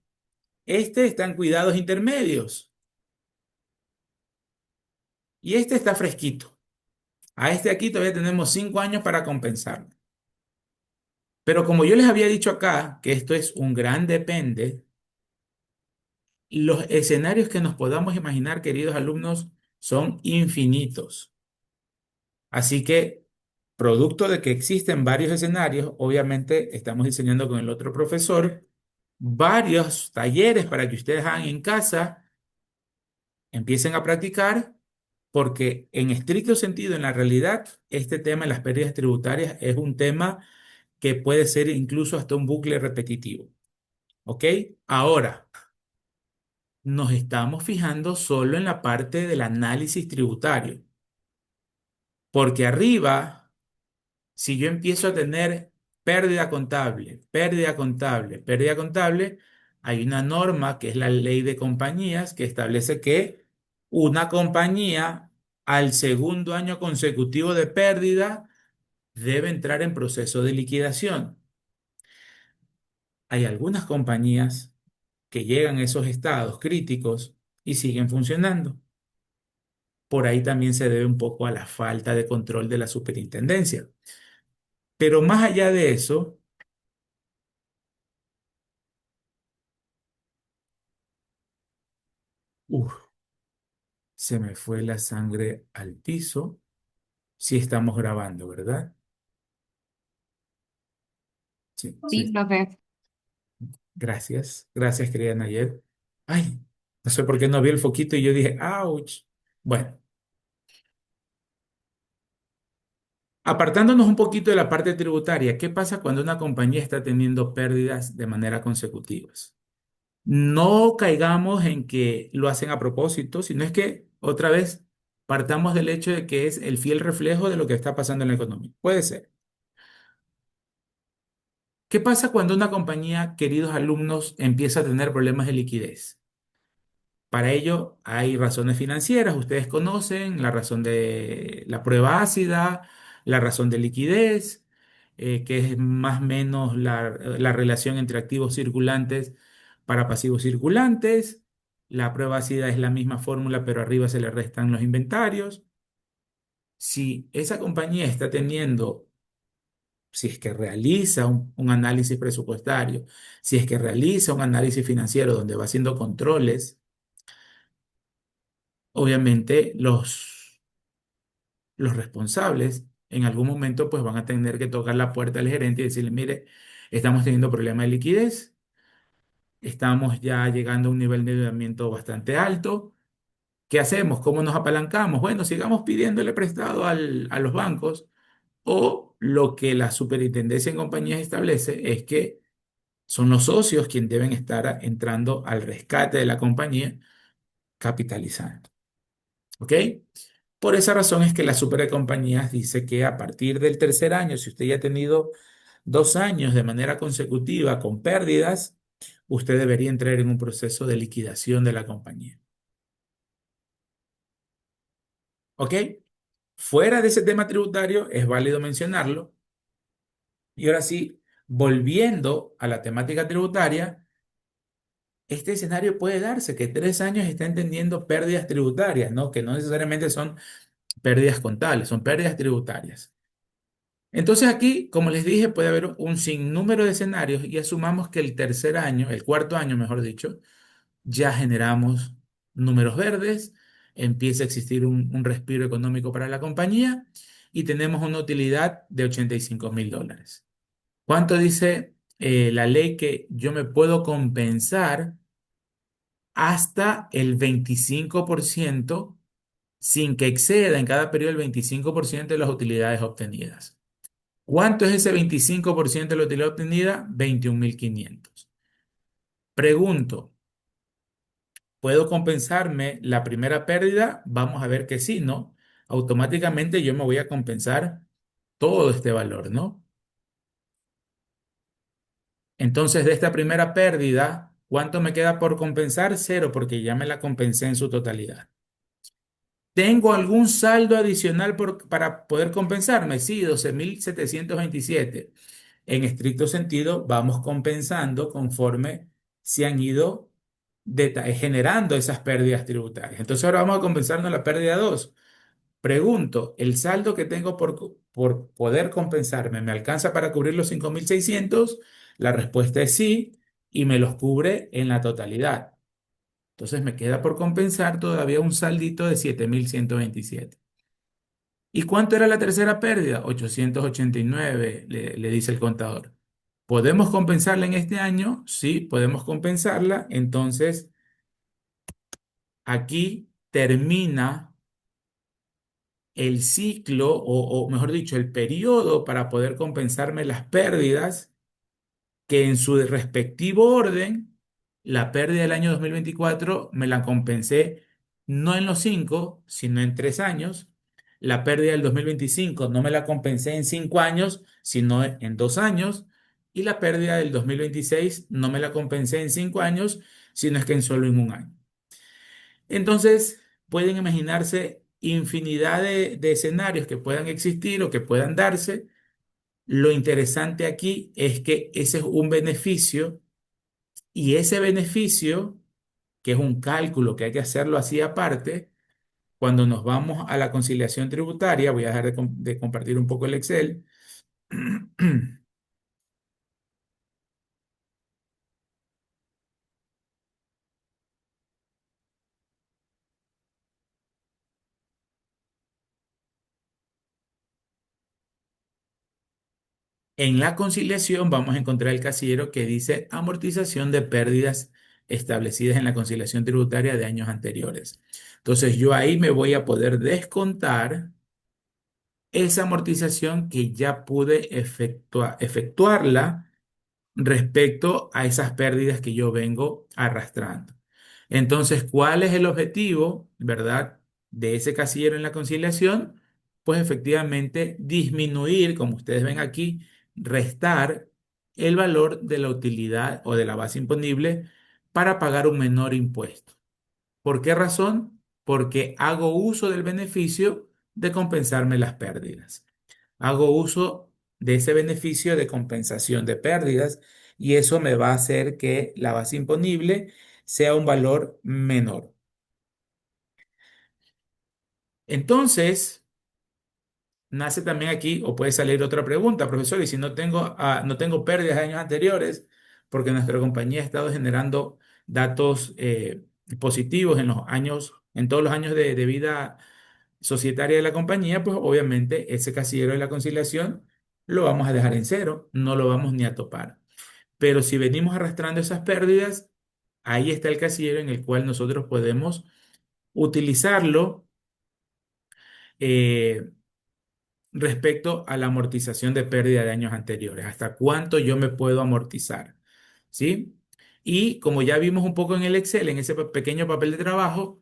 Este está en cuidados intermedios y este está fresquito. A este aquí todavía tenemos 5 años para compensarlo. Pero como yo les había dicho acá, que esto es un gran depende, los escenarios que nos podamos imaginar, queridos alumnos, son infinitos. Así que, producto de que existen varios escenarios, obviamente estamos diseñando con el otro profesor varios talleres para que ustedes hagan en casa, empiecen a practicar, porque en estricto sentido, en la realidad, este tema de las pérdidas tributarias es un tema que puede ser incluso hasta un bucle repetitivo. ¿Ok? Ahora, nos estamos fijando solo en la parte del análisis tributario, porque arriba, si yo empiezo a tener pérdida contable, pérdida contable, pérdida contable, hay una norma que es la ley de compañías que establece que una compañía al segundo año consecutivo de pérdida debe entrar en proceso de liquidación. Hay algunas compañías que llegan a esos estados críticos y siguen funcionando. Por ahí también se debe un poco a la falta de control de la superintendencia. Pero más allá de eso, uf, se me fue la sangre al piso. Sí estamos grabando, ¿verdad? Sí, Sí, sí. profe. Gracias. Gracias, querida Nayet. Ay, no sé por qué no vi el foquito y yo dije, ouch. Bueno, apartándonos un poquito de la parte tributaria, ¿qué pasa cuando una compañía está teniendo pérdidas de manera consecutivas? No caigamos en que lo hacen a propósito, sino es que otra vez partamos del hecho de que es el fiel reflejo de lo que está pasando en la economía. Puede ser. ¿Qué pasa cuando una compañía, queridos alumnos, empieza a tener problemas de liquidez? Para ello hay razones financieras, ustedes conocen la razón de la prueba ácida, la razón de liquidez, que es más o menos la relación entre activos circulantes para pasivos circulantes. La prueba ácida es la misma fórmula, pero arriba se le restan los inventarios. Si esa compañía está teniendo, si es que realiza un análisis presupuestario, si es que realiza un análisis financiero donde va haciendo controles, obviamente los responsables en algún momento pues van a tener que tocar la puerta al gerente y decirle, mire, estamos teniendo problemas de liquidez, estamos ya llegando a un nivel de endeudamiento bastante alto. ¿Qué hacemos? ¿Cómo nos apalancamos? Bueno, sigamos pidiéndole prestado a los bancos o lo que la superintendencia en compañías establece es que son los socios quienes deben estar entrando al rescate de la compañía capitalizando. ¿Ok? Por esa razón es que las supercompañías dice que a partir del tercer año, si usted ya ha tenido 2 años de manera consecutiva con pérdidas, usted debería entrar en un proceso de liquidación de la compañía. ¿Ok? Fuera de ese tema tributario, es válido mencionarlo. Y ahora sí, volviendo a la temática tributaria, este escenario puede darse que 3 años estén teniendo pérdidas tributarias, ¿no? Que no necesariamente son pérdidas contables, son pérdidas tributarias. Entonces aquí, como les dije, puede haber un sinnúmero de escenarios y asumamos que el tercer año, el cuarto año, mejor dicho, ya generamos números verdes, empieza a existir un respiro económico para la compañía y tenemos una utilidad de $85.000. ¿Cuánto dice la ley que yo me puedo compensar hasta el 25% sin que exceda en cada periodo el 25% de las utilidades obtenidas? ¿Cuánto es ese 25% de la utilidad obtenida? 21.500. Pregunto, ¿puedo compensarme la primera pérdida? Vamos a ver que sí, ¿no? Automáticamente yo me voy a compensar todo este valor, ¿no? Entonces, de esta primera pérdida, ¿cuánto me queda por compensar? Cero, porque ya me la compensé en su totalidad. ¿Tengo algún saldo adicional para poder compensarme? Sí, 12.727. En estricto sentido, vamos compensando conforme se han ido generando esas pérdidas tributarias. Entonces ahora vamos a compensarnos la pérdida 2. Pregunto, ¿el saldo que tengo por poder compensarme me alcanza para cubrir los 5.600? La respuesta es sí y me los cubre en la totalidad. Entonces me queda por compensar todavía un saldito de 7.127. ¿Y cuánto era la tercera pérdida? 889, le dice el contador. ¿Podemos compensarla en este año? Sí, podemos compensarla. Entonces, aquí termina el ciclo, o mejor dicho, el periodo para poder compensarme las pérdidas que en su respectivo orden, la pérdida del año 2024 me la compensé no en los 5, sino en 3 años. La pérdida del 2025 no me la compensé en 5 años, sino en 2 años. Y la pérdida del 2026 no me la compensé en 5 años, sino es que en solo en un año. Entonces, pueden imaginarse infinidad de escenarios que puedan existir o que puedan darse. Lo interesante aquí es que ese es un beneficio y ese beneficio, que es un cálculo que hay que hacerlo así aparte, cuando nos vamos a la conciliación tributaria, voy a dejar de compartir un poco el Excel. En la conciliación vamos a encontrar el casillero que dice amortización de pérdidas establecidas en la conciliación tributaria de años anteriores. Entonces, yo ahí me voy a poder descontar esa amortización que ya pude efectuarla respecto a esas pérdidas que yo vengo arrastrando. Entonces, ¿cuál es el objetivo, verdad, de ese casillero en la conciliación? Pues efectivamente disminuir, como ustedes ven aquí, restar el valor de la utilidad o de la base imponible para pagar un menor impuesto. ¿Por qué razón? Porque hago uso del beneficio de compensarme las pérdidas. Hago uso de ese beneficio de compensación de pérdidas y eso me va a hacer que la base imponible sea un valor menor. Entonces, nace también aquí, o puede salir otra pregunta, profesor, y si no tengo pérdidas de años anteriores, porque nuestra compañía ha estado generando datos positivos en todos los años de vida societaria de la compañía, pues obviamente ese casillero de la conciliación lo vamos a dejar en cero, no lo vamos ni a topar. Pero si venimos arrastrando esas pérdidas, ahí está el casillero en el cual nosotros podemos utilizarlo eh, respecto a la amortización de pérdida de años anteriores. ¿Hasta cuánto yo me puedo amortizar? ¿Sí? Y como ya vimos un poco en el Excel, en ese pequeño papel de trabajo,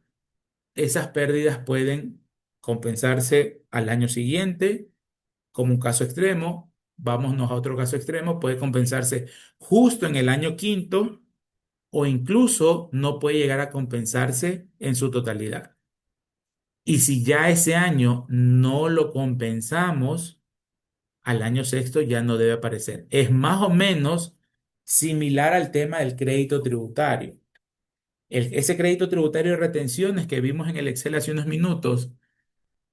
esas pérdidas pueden compensarse al año siguiente, como un caso extremo. Vámonos a otro caso extremo, puede compensarse justo en el año quinto o incluso no puede llegar a compensarse en su totalidad. Y si ya ese año no lo compensamos, al año sexto ya no debe aparecer. Es más o menos similar al tema del crédito tributario. Ese crédito tributario de retenciones que vimos en el Excel hace unos minutos,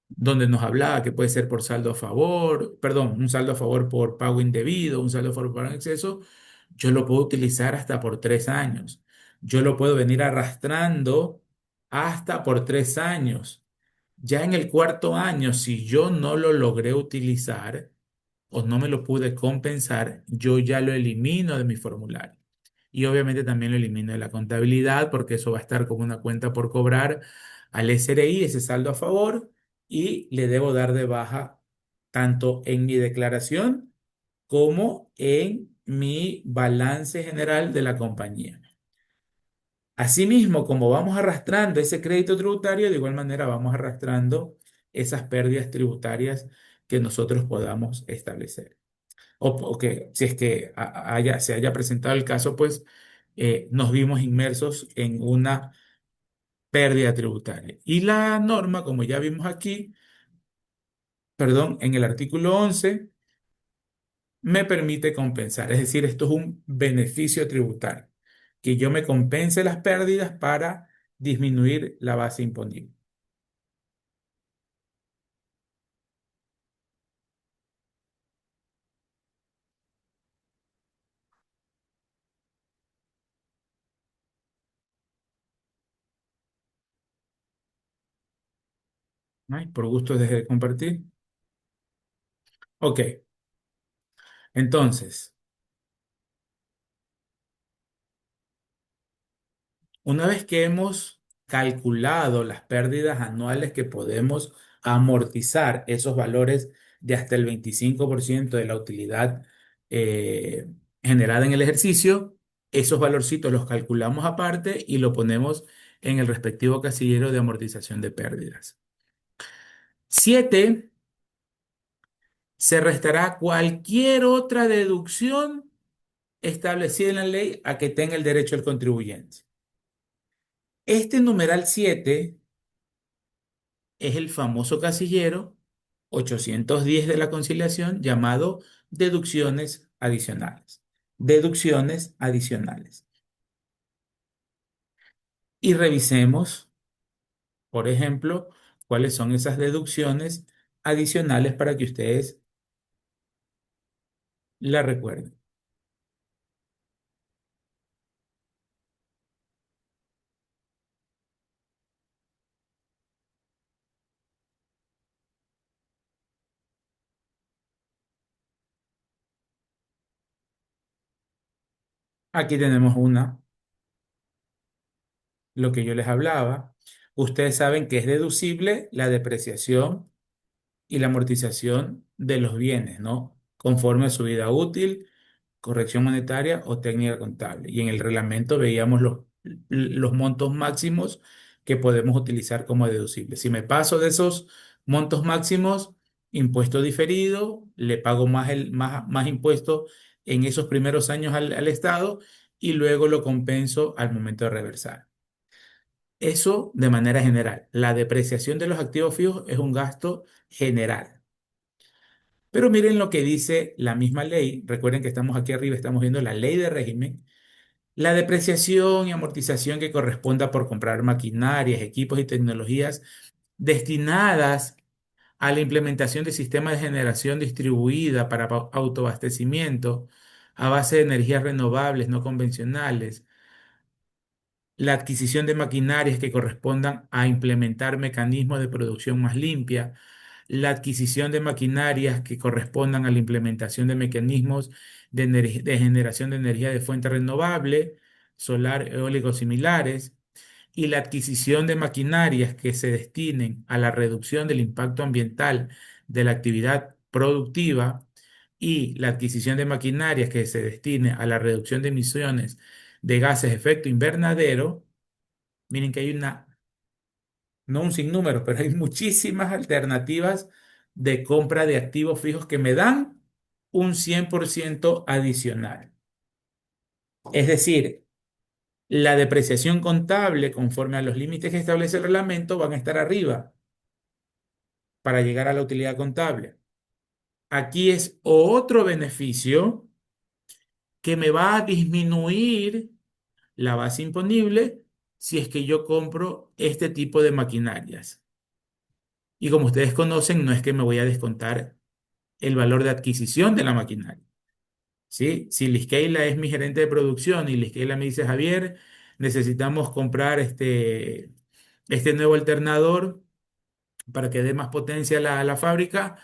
donde nos hablaba que puede ser por saldo a favor, perdón, un saldo a favor por pago indebido, un saldo a favor por pago en exceso, yo lo puedo utilizar hasta por 3 años. Yo lo puedo venir arrastrando hasta por 3 años. Ya en el cuarto año, si yo no lo logré utilizar o no me lo pude compensar, yo ya lo elimino de mi formulario. Y obviamente también lo elimino de la contabilidad porque eso va a estar como una cuenta por cobrar al SRI, ese saldo a favor, y le debo dar de baja tanto en mi declaración como en mi balance general de la compañía. Asimismo, como vamos arrastrando ese crédito tributario, de igual manera vamos arrastrando esas pérdidas tributarias que nosotros podamos establecer. O que si es que se haya presentado el caso, pues nos vimos inmersos en una pérdida tributaria. Y la norma, como ya vimos aquí, perdón, en el artículo 11 me permite compensar. Es decir, esto es un beneficio tributario, que yo me compense las pérdidas para disminuir la base imponible. Ay, por gusto de compartir. Ok, entonces, una vez que hemos calculado las pérdidas anuales que podemos amortizar esos valores de hasta el 25% de la utilidad eh, generada en el ejercicio, esos valorcitos los calculamos aparte y lo ponemos en el respectivo casillero de amortización de pérdidas. 7, se restará cualquier otra deducción establecida en la ley a que tenga el derecho el contribuyente. Este numeral 7 es el famoso casillero 810 de la conciliación llamado deducciones adicionales. Deducciones adicionales. Y revisemos, por ejemplo, cuáles son esas deducciones adicionales para que ustedes la recuerden. Aquí tenemos una. lo que yo les hablaba. Ustedes saben que es deducible la depreciación y la amortización de los bienes, ¿no? Conforme a su vida útil, corrección monetaria o técnica contable. Y en el reglamento veíamos los montos máximos que podemos utilizar como deducibles. Si me paso de esos montos máximos, impuesto diferido, le pago más impuesto en esos primeros años al Estado y luego lo compenso al momento de reversar. Eso de manera general. La depreciación de los activos fijos es un gasto general. Pero miren lo que dice la misma ley. Recuerden que estamos aquí arriba, estamos viendo la ley de régimen. La depreciación y amortización que corresponda por comprar maquinarias, equipos y tecnologías destinadas a la implementación de sistemas de generación distribuida para autoabastecimiento a base de energías renovables no convencionales, la adquisición de maquinarias que correspondan a implementar mecanismos de producción más limpia, la adquisición de maquinarias que correspondan a la implementación de mecanismos de generación de energía de fuente renovable, solar, eólico similares, y la adquisición de maquinarias que se destinen a la reducción del impacto ambiental de la actividad productiva y la adquisición de maquinarias que se destine a la reducción de emisiones de gases de efecto invernadero. Miren que hay no un sinnúmero, pero hay muchísimas alternativas de compra de activos fijos que me dan un 100% adicional. Es decir, la depreciación contable, conforme a los límites que establece el reglamento, van a estar arriba para llegar a la utilidad contable. Aquí es otro beneficio que me va a disminuir la base imponible si es que yo compro este tipo de maquinarias. Y como ustedes conocen, no es que me voy a descontar el valor de adquisición de la maquinaria. ¿Sí? Si Liskeila es mi gerente de producción y Liskeila me dice, Javier, necesitamos comprar este nuevo alternador para que dé más potencia a la fábrica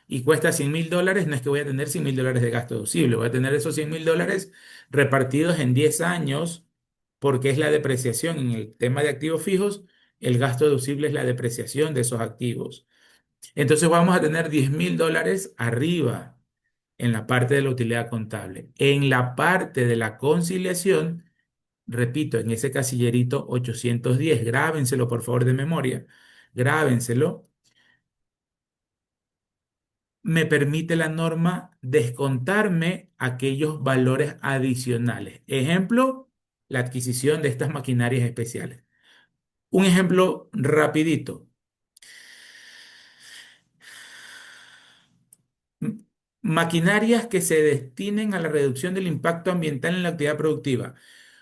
y cuesta $100.000, no es que voy a tener $100.000 de gasto deducible, voy a tener esos $100.000 repartidos en 10 años porque es la depreciación. En el tema de activos fijos, el gasto deducible es la depreciación de esos activos. Entonces vamos a tener $10.000 arriba en la parte de la utilidad contable. En la parte de la conciliación, repito, en ese casillerito 810, grábenselo por favor de memoria, grábenselo, me permite la norma descontarme aquellos valores adicionales. Ejemplo, la adquisición de estas maquinarias especiales. Un ejemplo rapidito. M- Maquinarias que se destinen a la reducción del impacto ambiental en la actividad productiva.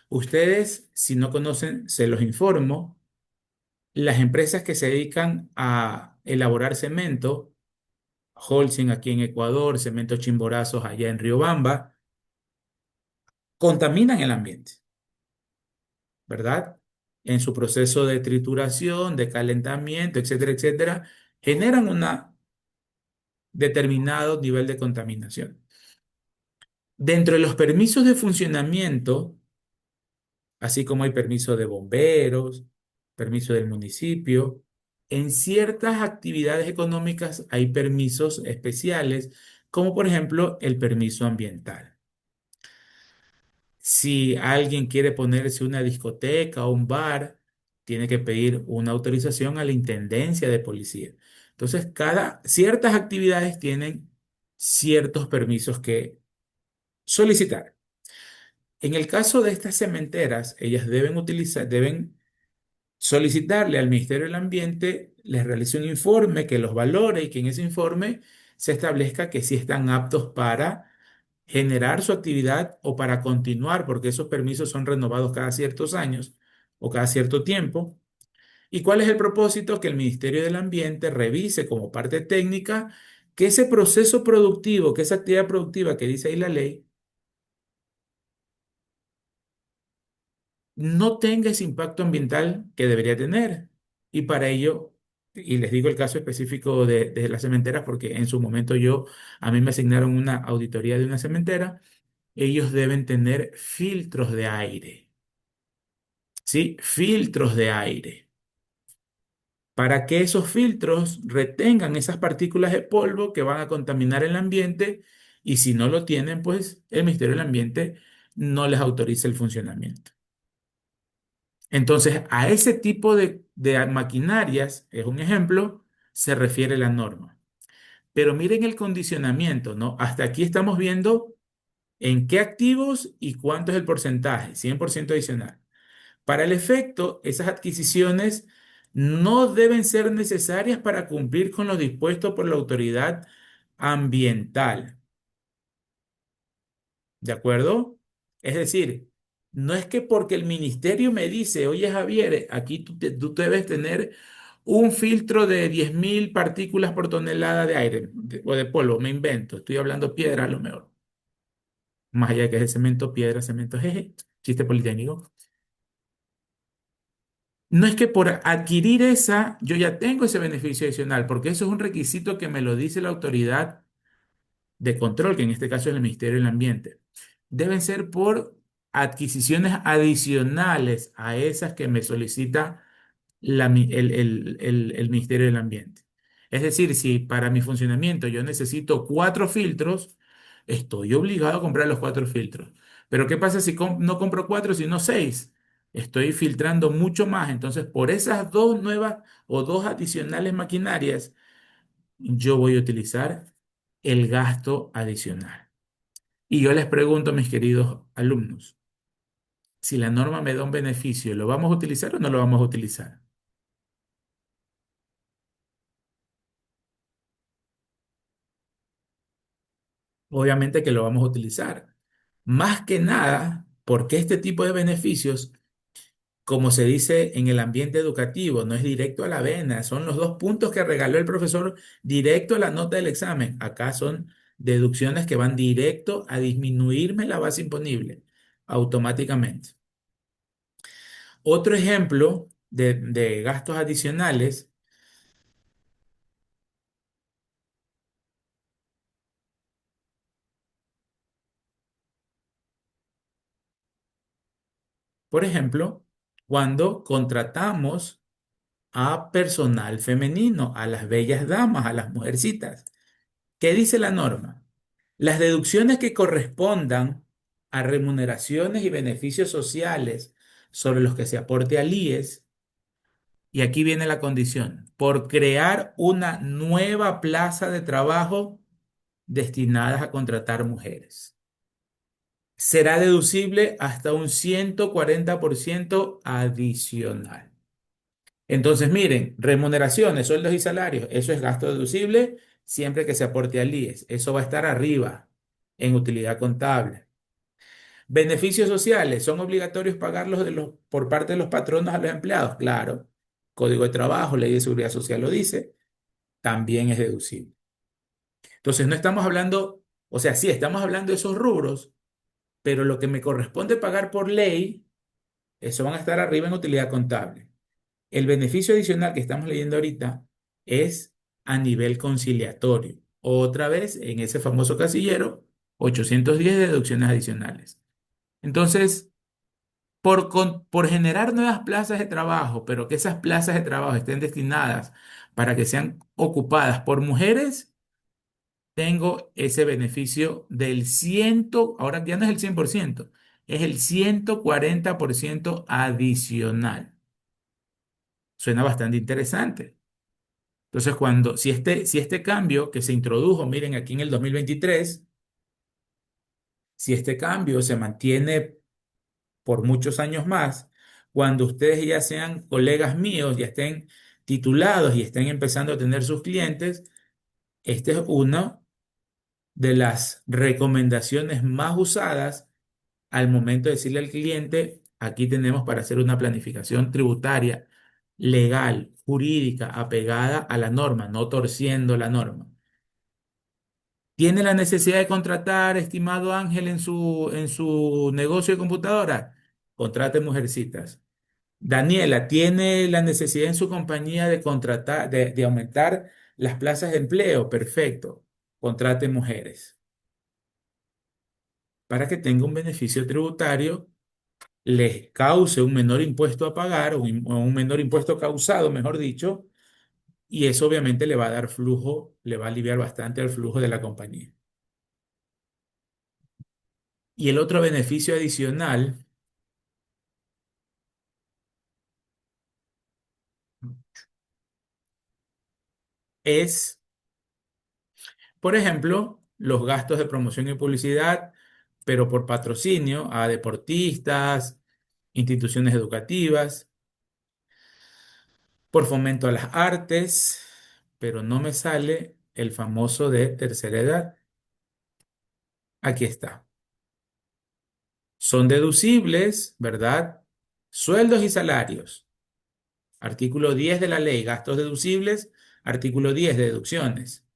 Ustedes, si no conocen, se los informo. Las empresas que se dedican a elaborar cemento, Holcim aquí en Ecuador, Cemento Chimborazos allá en Riobamba, contaminan el ambiente, ¿verdad? En su proceso de trituración, de calentamiento, etcétera, etcétera, generan un determinado nivel de contaminación. Dentro de los permisos de funcionamiento, así como hay permiso de bomberos, permiso del municipio. En ciertas actividades económicas hay permisos especiales, como por ejemplo el permiso ambiental. Si alguien quiere ponerse una discoteca o un bar, tiene que pedir una autorización a la Intendencia de Policía. Entonces, ciertas actividades tienen ciertos permisos que solicitar. En el caso de estas cementeras, ellas deben solicitarle al Ministerio del Ambiente les realice un informe que los valore y que en ese informe se establezca que sí están aptos para generar su actividad o para continuar, porque esos permisos son renovados cada ciertos años o cada cierto tiempo. ¿Y cuál es el propósito? Que el Ministerio del Ambiente revise como parte técnica que ese proceso productivo, que esa actividad productiva que dice ahí la ley, no tenga ese impacto ambiental que debería tener. Y para ello, y les digo el caso específico de las cementeras, porque en su momento a mí me asignaron una auditoría de una cementera, ellos deben tener filtros de aire. ¿sí? Filtros de aire, para que esos filtros retengan esas partículas de polvo que van a contaminar el ambiente y si no lo tienen, pues el Ministerio del Ambiente no les autoriza el funcionamiento. Entonces, a ese tipo de maquinarias, es un ejemplo, se refiere la norma. Pero miren el condicionamiento, ¿no? Hasta aquí estamos viendo en qué activos y cuánto es el porcentaje, 100% adicional. Para el efecto, esas adquisiciones no deben ser necesarias para cumplir con lo dispuesto por la autoridad ambiental. ¿De acuerdo? Es decir, no es que porque el ministerio me dice, oye Javier, aquí tú debes tener un filtro de 10.000 partículas por tonelada de aire o de polvo, me invento, estoy hablando piedra a lo mejor, más allá de que es el cemento, piedra, cemento, jeje, chiste politécnico. No es que por adquirir esa yo ya tengo ese beneficio adicional, porque eso es un requisito que me lo dice la autoridad de control, que en este caso es el Ministerio del Ambiente. Deben ser por adquisiciones adicionales a esas que me solicita el Ministerio del Ambiente. Es decir, si para mi funcionamiento yo necesito 4 filtros, estoy obligado a comprar los 4 filtros. Pero ¿qué pasa si no compro 4, sino 6? Estoy filtrando mucho más. Entonces, por esas 2 nuevas o 2 adicionales maquinarias, yo voy a utilizar el gasto adicional. Y yo les pregunto a mis queridos alumnos, si la norma me da un beneficio, ¿lo vamos a utilizar o no lo vamos a utilizar? Obviamente que lo vamos a utilizar. Más que nada, porque este tipo de beneficios, como se dice en el ambiente educativo, no es directo a la vena, son los 2 puntos que regaló el profesor directo a la nota del examen. Acá son deducciones que van directo a disminuirme la base imponible automáticamente. Otro ejemplo de gastos adicionales, por ejemplo, cuando contratamos a personal femenino, a las bellas damas, a las mujercitas. ¿Qué dice la norma? Las deducciones que correspondan a remuneraciones y beneficios sociales sobre los que se aporte al IES, y aquí viene la condición, por crear una nueva plaza de trabajo destinadas a contratar mujeres. Será deducible hasta un 140% adicional. Entonces, miren, remuneraciones, sueldos y salarios, eso es gasto deducible siempre que se aporte al IES. Eso va a estar arriba en utilidad contable. Beneficios sociales, ¿son obligatorios pagarlos por parte de los patronos a los empleados? Claro. Código de Trabajo, Ley de Seguridad Social lo dice, también es deducible. Entonces, no estamos hablando, o sea, sí, estamos hablando de esos rubros, pero lo que me corresponde pagar por ley, eso van a estar arriba en utilidad contable. El beneficio adicional que estamos leyendo ahorita es a nivel conciliatorio. Otra vez, en ese famoso casillero, 810 deducciones adicionales. Entonces, por generar nuevas plazas de trabajo, pero que esas plazas de trabajo estén destinadas para que sean ocupadas por mujeres, tengo ese beneficio del 100, ahora ya no es el 100%, es el 140% adicional. Suena bastante interesante. Entonces, si este cambio que se introdujo, miren, aquí en el 2023, si este cambio se mantiene por muchos años más, cuando ustedes ya sean colegas míos, ya estén titulados y estén empezando a tener sus clientes, esta es una de las recomendaciones más usadas al momento de decirle al cliente, aquí tenemos para hacer una planificación tributaria legal, jurídica, apegada a la norma, no torciendo la norma. ¿Tiene la necesidad de contratar, estimado Ángel, en su negocio de computadora? Contrate mujercitas. Daniela, ¿tiene la necesidad en su compañía de contratar, de aumentar las plazas de empleo? Perfecto. Contrate mujeres para que tenga un beneficio tributario les cause un menor impuesto a pagar o un menor impuesto causado, mejor dicho, y eso obviamente le va a dar flujo, le va a aliviar bastante el flujo de la compañía. Y el otro beneficio adicional es, por ejemplo, los gastos de promoción y publicidad, pero por patrocinio a deportistas, instituciones educativas, por fomento a las artes, pero no me sale el famoso de tercera edad. Aquí está. Son deducibles, ¿verdad? Sueldos y salarios. Artículo 10 de la ley, gastos deducibles. Artículo 10 de deducciones.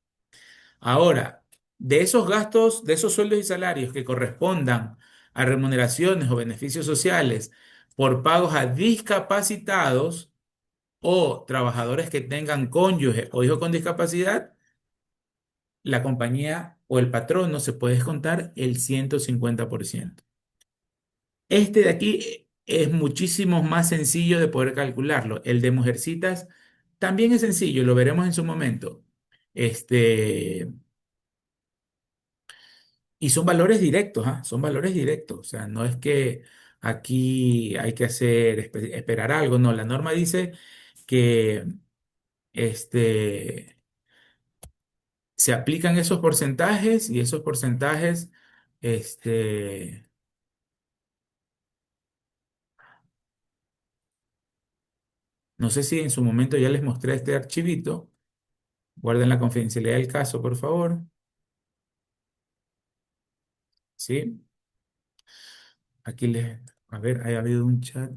Ahora, de esos gastos, de esos sueldos y salarios que correspondan a remuneraciones o beneficios sociales por pagos a discapacitados o trabajadores que tengan cónyuge o hijo con discapacidad, la compañía o el patrono se puede descontar el 150%. Este de aquí es muchísimo más sencillo de poder calcularlo. El de Mujercitas también es sencillo, lo veremos en su momento. Este, y son valores directos, ¿ah? Son valores directos. O sea, no es que aquí hay que esperar algo. No, la norma dice que este, se aplican esos porcentajes y esos porcentajes, este, no sé si en su momento ya les mostré este archivito. Guarden la confidencialidad del caso, por favor. ¿Sí? Aquí les... A ver, ha habido un chat.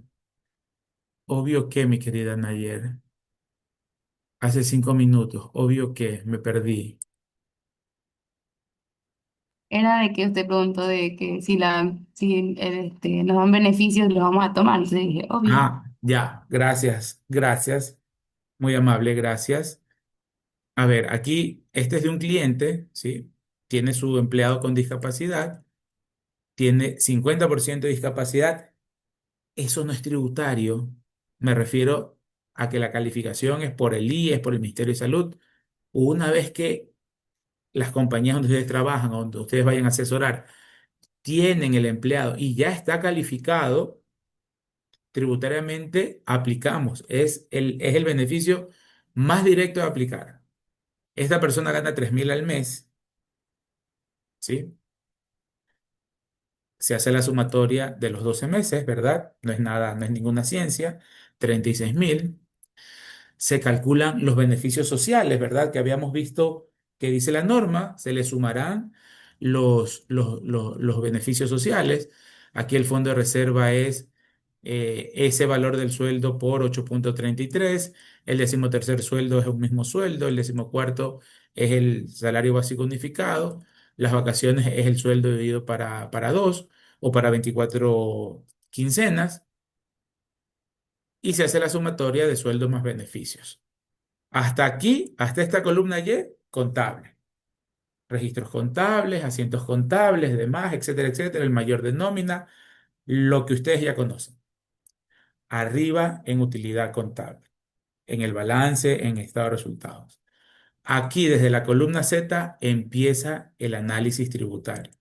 Obvio que, mi querida Nayer. Hace 5 minutos. Obvio que me perdí. Era de que usted preguntó de que si nos dan beneficios los vamos a tomar. Entonces dije, obvio. Ah, ya. Gracias. Gracias. Muy amable, gracias. A ver, aquí, este es de un cliente, ¿sí? Tiene su empleado con discapacidad. Tiene 50% de discapacidad. Eso no es tributario. Me refiero a que la calificación es por el IES, por el Ministerio de Salud. Una vez que las compañías donde ustedes trabajan, o donde ustedes vayan a asesorar, tienen el empleado y ya está calificado, tributariamente aplicamos. Es el beneficio más directo de aplicar. Esta persona gana 3.000 al mes, ¿sí? Se hace la sumatoria de los 12 meses, ¿verdad? No es nada, no es ninguna ciencia. 36.000. Se calculan los beneficios sociales, ¿verdad? Que habíamos visto que dice la norma, se le sumarán los beneficios sociales. Aquí el fondo de reserva es ese valor del sueldo por 8,33. El decimotercer sueldo es un mismo sueldo. El decimocuarto es el salario básico unificado. Las vacaciones es el sueldo dividido para dos o para 24 quincenas. Y se hace la sumatoria de sueldos más beneficios. Hasta aquí, hasta esta columna Y, contable. Registros contables, asientos contables, demás, etcétera, etcétera, el mayor de nómina, lo que ustedes ya conocen. Arriba en utilidad contable, en el balance, en estado de resultados. Aquí, desde la columna Z, empieza el análisis tributario.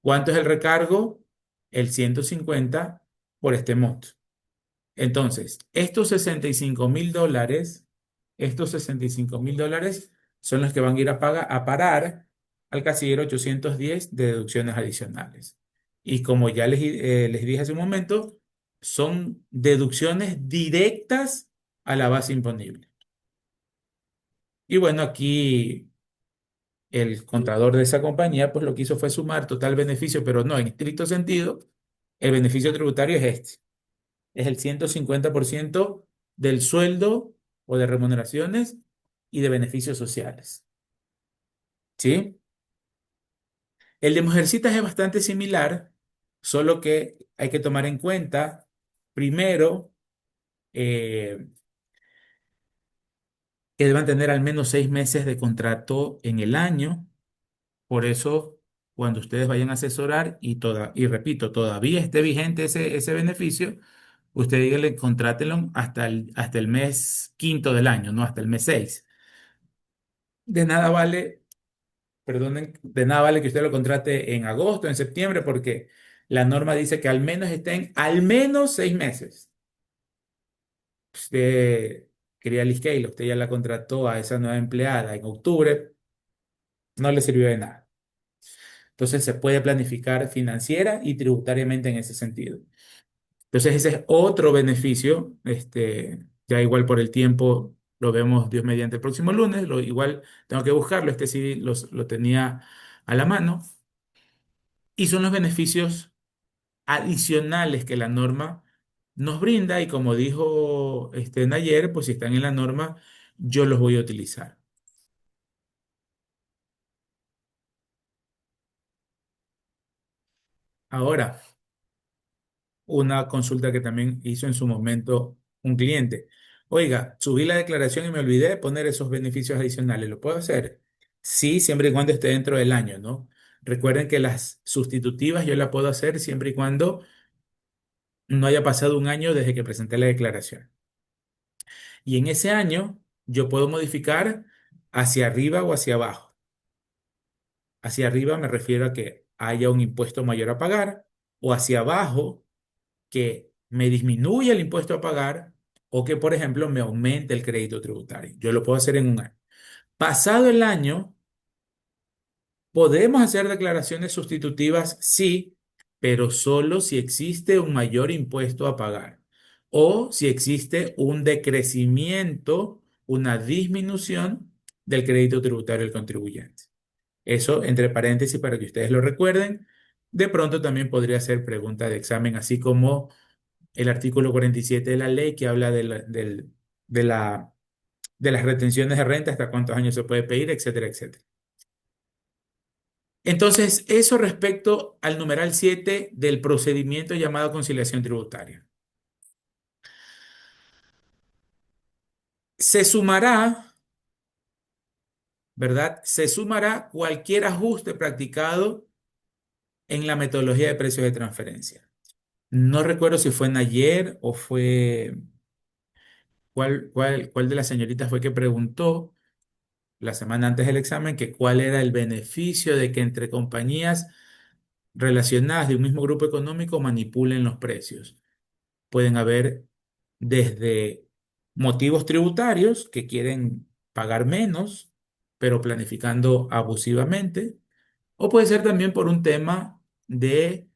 ¿Cuánto es el recargo? El 150 por este monto. Entonces, estos $65.000 son los que van a ir a parar al casillero 810 de deducciones adicionales. Y como ya les dije hace un momento, son deducciones directas a la base imponible. Y bueno, aquí el contador de esa compañía, pues lo que hizo fue sumar total beneficio, pero no en estricto sentido, el beneficio tributario es este. Es el 150% del sueldo o de remuneraciones y de beneficios sociales. ¿Sí? El de Mujercitas es bastante similar, solo que hay que tomar en cuenta, primero, eh, que deban tener al menos 6 meses de contrato en el año. Por eso cuando ustedes vayan a asesorar y repito, todavía esté vigente ese beneficio, ustedes díganle, contrátenlo hasta el mes quinto del año, no hasta el mes 6. De nada vale, perdonen, de nada vale que usted lo contrate en agosto, en septiembre, porque la norma dice que al menos estén al menos 6 meses. Usted quería Liskeila, usted ya la contrató a esa nueva empleada en octubre, no le sirvió de nada. Entonces se puede planificar financiera y tributariamente en ese sentido. Entonces ese es otro beneficio, ya igual por el tiempo lo vemos Dios mediante el próximo lunes, igual tengo que buscarlo, este sí lo tenía a la mano, y son los beneficios adicionales que la norma nos brinda y como dijo Nayer, pues si están en la norma, yo los voy a utilizar. Ahora, una consulta que también hizo en su momento un cliente. Oiga, subí la declaración y me olvidé de poner esos beneficios adicionales. ¿Lo puedo hacer? Sí, siempre y cuando esté dentro del año, ¿no? Recuerden que las sustitutivas yo las puedo hacer siempre y cuando no haya pasado un año desde que presenté la declaración. Y en ese año yo puedo modificar hacia arriba o hacia abajo. Hacia arriba me refiero a que haya un impuesto mayor a pagar o hacia abajo que me disminuya el impuesto a pagar o que, por ejemplo, me aumente el crédito tributario. Yo lo puedo hacer en un año. Pasado el año, podemos hacer declaraciones sustitutivas, sí, pero solo si existe un mayor impuesto a pagar o si existe un decrecimiento, una disminución del crédito tributario del contribuyente. Eso entre paréntesis para que ustedes lo recuerden. De pronto también podría ser pregunta de examen, así como el artículo 47 de la ley que habla de la, de las retenciones de renta, hasta cuántos años se puede pedir, etcétera, etcétera. Entonces, eso respecto al numeral 7 del procedimiento llamado conciliación tributaria. Se sumará, ¿verdad? Se sumará cualquier ajuste practicado en la metodología de precios de transferencia. No recuerdo si fue en ayer o fue, cuál de las señoritas fue que preguntó la semana antes del examen que cuál era el beneficio de que entre compañías relacionadas de un mismo grupo económico manipulen los precios. Pueden haber desde motivos tributarios que quieren pagar menos, pero planificando abusivamente, o puede ser también por un tema de,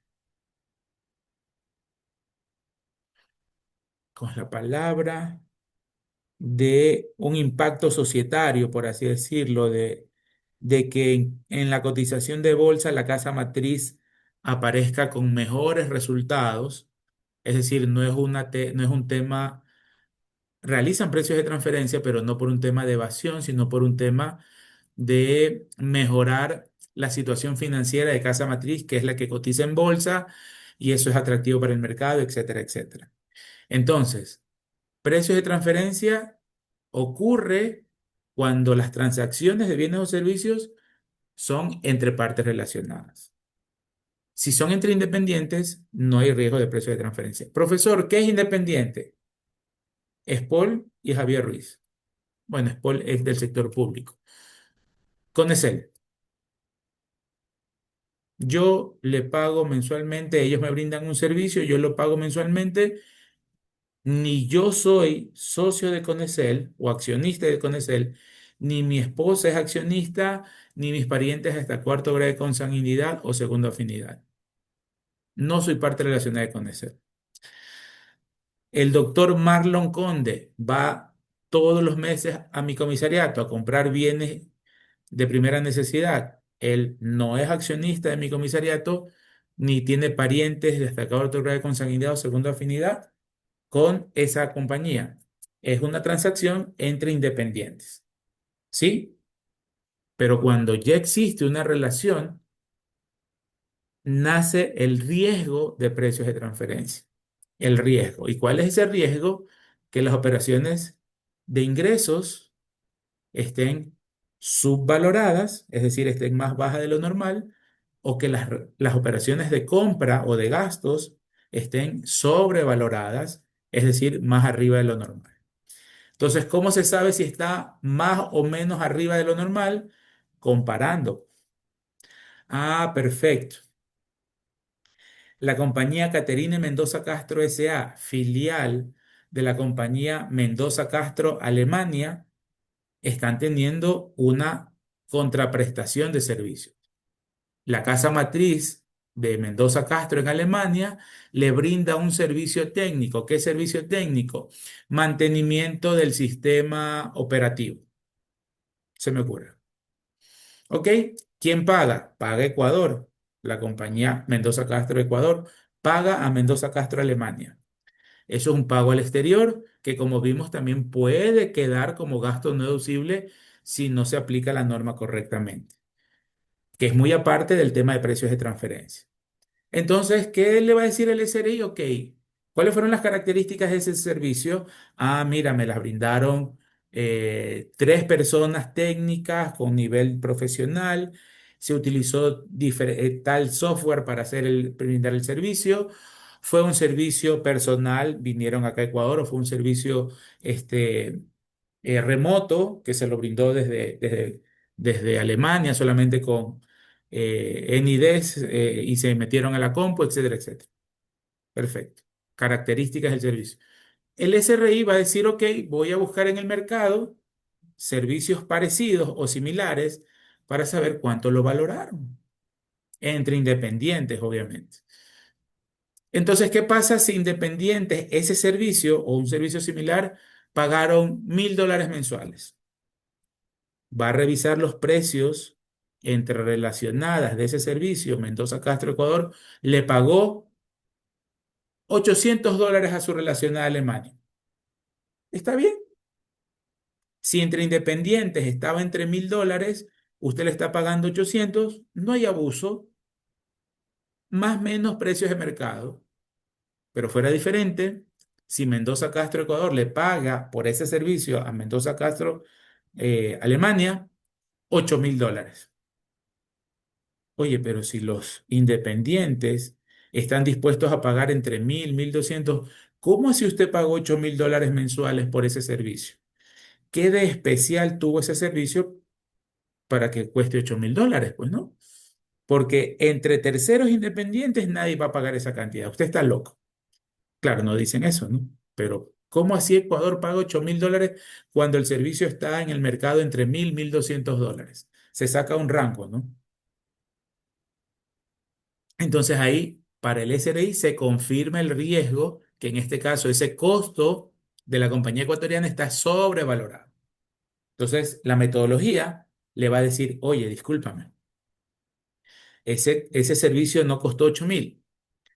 ¿cómo es la palabra? De un impacto societario, por así decirlo, de que en la cotización de bolsa la casa matriz aparezca con mejores resultados, es decir, no es un tema, realizan precios de transferencia, pero no por un tema de evasión, sino por un tema de mejorar la situación financiera de casa matriz, que es la que cotiza en bolsa, y eso es atractivo para el mercado, etcétera, etcétera. Entonces, precios de transferencia ocurre cuando las transacciones de bienes o servicios son entre partes relacionadas. Si son entre independientes, no hay riesgo de precio de transferencia. Profesor, ¿qué es independiente? Espol y Javier Ruiz. Bueno, Espol es del sector público. Conecel, yo le pago mensualmente, ellos me brindan un servicio, yo lo pago mensualmente. Ni yo soy socio de Conecel o accionista de Conecel, ni mi esposa es accionista, ni mis parientes hasta cuarto grado de consanguinidad o segunda afinidad. No soy parte relacionada de Conecel. El doctor Marlon Conde va todos los meses a mi comisariato a comprar bienes de primera necesidad. Él no es accionista de mi comisariato, ni tiene parientes de hasta cuarto grado de consanguinidad o segunda afinidad con esa compañía. Es una transacción entre independientes, ¿sí? Pero cuando ya existe una relación, nace el riesgo de precios de transferencia. El riesgo. ¿Y cuál es ese riesgo? Que las operaciones de ingresos estén subvaloradas, es decir, estén más bajas de lo normal, o que las operaciones de compra o de gastos estén sobrevaloradas, es decir, más arriba de lo normal. Entonces, ¿cómo se sabe si está más o menos arriba de lo normal? Comparando. Ah, perfecto. La compañía Caterine Mendoza Castro S.A., filial de la compañía Mendoza Castro Alemania, están teniendo una contraprestación de servicios. La casa matriz de Mendoza Castro en Alemania le brinda un servicio técnico. ¿Qué servicio técnico? Mantenimiento del sistema operativo. Se me ocurre. ¿Ok? ¿Quién paga? Paga Ecuador. La compañía Mendoza Castro Ecuador paga a Mendoza Castro Alemania. Eso es un pago al exterior que, como vimos, también puede quedar como gasto no deducible si no se aplica la norma correctamente, que es muy aparte del tema de precios de transferencia. Entonces, ¿qué le va a decir el SRI? Ok, ¿cuáles fueron las características de ese servicio? Ah, mira, me las brindaron tres personas técnicas con nivel profesional. Se utilizó tal software para brindar el servicio. Fue un servicio personal, vinieron acá a Ecuador, o fue un servicio este, remoto que se lo brindó desde Alemania solamente con NIDs y se metieron a la compu, etcétera, etcétera. Perfecto. Características del servicio. El SRI va a decir, ok, voy a buscar en el mercado servicios parecidos o similares para saber cuánto lo valoraron, entre independientes, obviamente. Entonces, ¿qué pasa si independientes ese servicio o un servicio similar pagaron $1.000 mensuales? Va a revisar los precios entre relacionadas de ese servicio. Mendoza Castro Ecuador le pagó $800 a su relacionada Alemania. ¿Está bien? Si entre independientes estaba entre $1.000, usted le está pagando 800, no hay abuso, más o menos precios de mercado. Pero fuera diferente, si Mendoza Castro Ecuador le paga por ese servicio a Mendoza Castro Alemania, $8.000. Oye, pero si los independientes están dispuestos a pagar entre 1.000, 1.200, ¿cómo así usted pagó $8.000 mensuales por ese servicio? ¿Qué de especial tuvo ese servicio para que cueste $8.000? Pues no, porque entre terceros independientes nadie va a pagar esa cantidad. Usted está loco. Claro, no dicen eso, ¿no? Pero ¿cómo así Ecuador paga $8.000 cuando el servicio está en el mercado entre 1.000, $1.200? Se saca un rango, ¿no? Entonces ahí, para el SRI se confirma el riesgo, que en este caso ese costo de la compañía ecuatoriana está sobrevalorado. Entonces, la metodología le va a decir, oye, discúlpame, ese servicio no costó 8.000.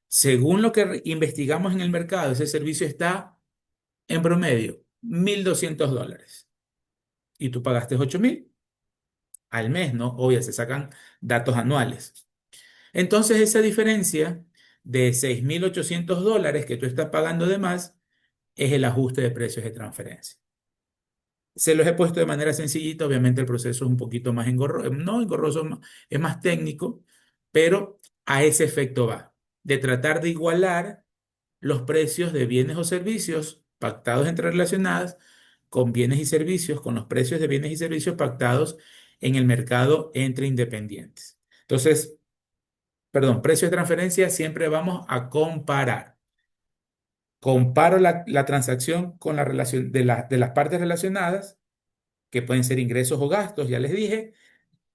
Según lo que investigamos en el mercado, ese servicio está en promedio $1.200 y tú pagaste 8.000 al mes, ¿no? Obvio, se sacan datos anuales. Entonces, esa diferencia de $6.800 que tú estás pagando de más es el ajuste de precios de transferencia. Se los he puesto de manera sencillita, obviamente el proceso es un poquito más engorroso, no engorroso, es más técnico, pero a ese efecto va, de tratar de igualar los precios de bienes o servicios pactados entre relacionadas con bienes y servicios, con los precios de bienes y servicios pactados en el mercado entre independientes. Entonces, perdón, precio de transferencia siempre vamos a comparar. Comparo la transacción con la relación de las partes relacionadas, que pueden ser ingresos o gastos, ya les dije,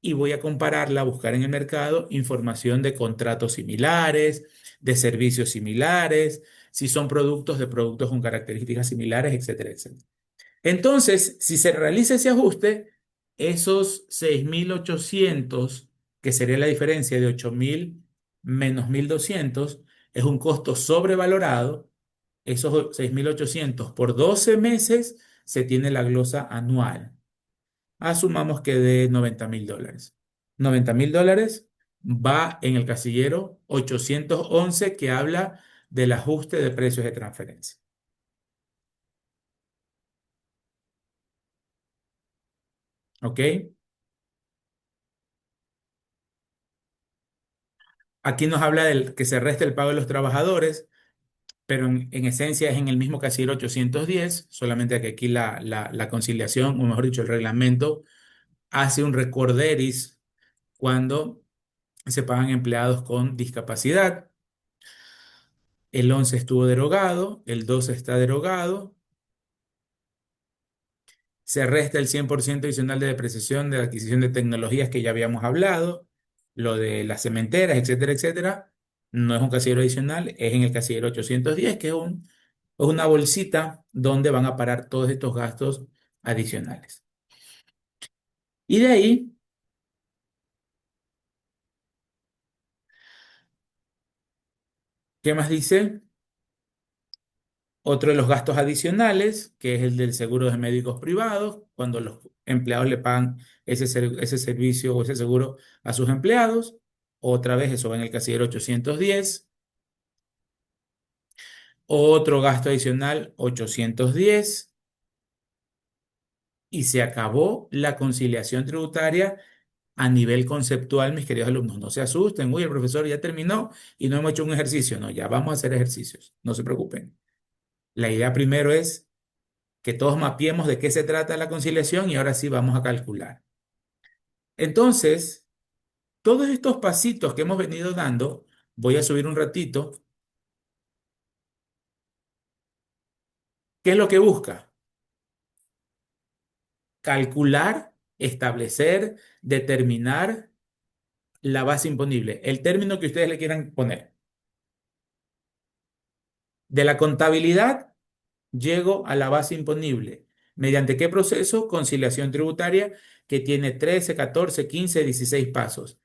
y voy a compararla, a buscar en el mercado información de contratos similares, de servicios similares, si son productos de productos con características similares, etcétera, etcétera. Entonces, si se realiza ese ajuste, esos 6.800, que sería la diferencia de 8.000 menos 1.200, es un costo sobrevalorado. Esos 6.800 por 12 meses se tiene la glosa anual. Asumamos que de $90.000. $90.000 va en el casillero 811 que habla del ajuste de precios de transferencia. ¿Ok? Aquí nos habla del que se resta el pago de los trabajadores, pero en esencia es en el mismo casillero 810, solamente que aquí la conciliación, o mejor dicho, el reglamento, hace un recorderis cuando se pagan empleados con discapacidad. El 11 estuvo derogado, el 12 está derogado. Se resta el 100% adicional de depreciación de la adquisición de tecnologías que ya habíamos hablado, lo de las cementeras, etcétera, etcétera. No es un casillero adicional, es en el casillero 810, que es una bolsita donde van a parar todos estos gastos adicionales. Y de ahí, ¿qué más dice? Otro de los gastos adicionales, que es el del seguro de médicos privados, cuando los empleados le pagan ese servicio o ese seguro a sus empleados. Otra vez, eso va en el casillero 810. Otro gasto adicional, 810. Y se acabó la conciliación tributaria a nivel conceptual, mis queridos alumnos. No se asusten, uy, el profesor ya terminó y no hemos hecho un ejercicio. No, ya vamos a hacer ejercicios. No se preocupen. La idea primero es que todos mapeemos de qué se trata la conciliación y ahora sí vamos a calcular. Entonces, todos estos pasitos que hemos venido dando, voy a subir un ratito. ¿Qué es lo que busca? Calcular, establecer, determinar la base imponible, el término que ustedes le quieran poner. De la contabilidad llego a la base imponible. ¿Mediante qué proceso? Conciliación tributaria que tiene 13, 14, 15, 16 pasos.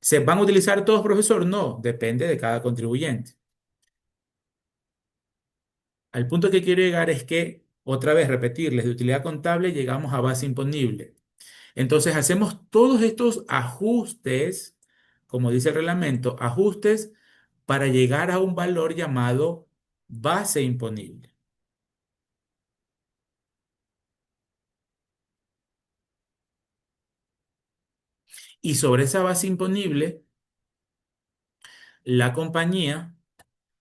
¿Se van a utilizar todos, profesor? No, depende de cada contribuyente. Al punto que quiero llegar es que, otra vez repetirles, de utilidad contable llegamos a base imponible. Entonces hacemos todos estos ajustes, como dice el reglamento, ajustes para llegar a un valor llamado base imponible. Y sobre esa base imponible, la compañía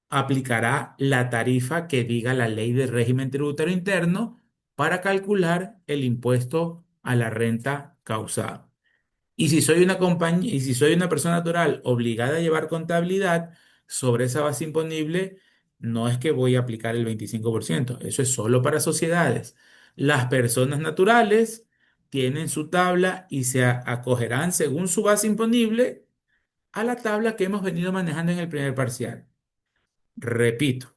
aplicará la tarifa que diga la ley de régimen tributario interno para calcular el impuesto a la renta causada. Y si soy una compañía, y si soy una persona natural obligada a llevar contabilidad sobre esa base imponible, no es que voy a aplicar el 25%. Eso es solo para sociedades. Las personas naturales tienen su tabla y se acogerán según su base imponible a la tabla que hemos venido manejando en el primer parcial. Repito,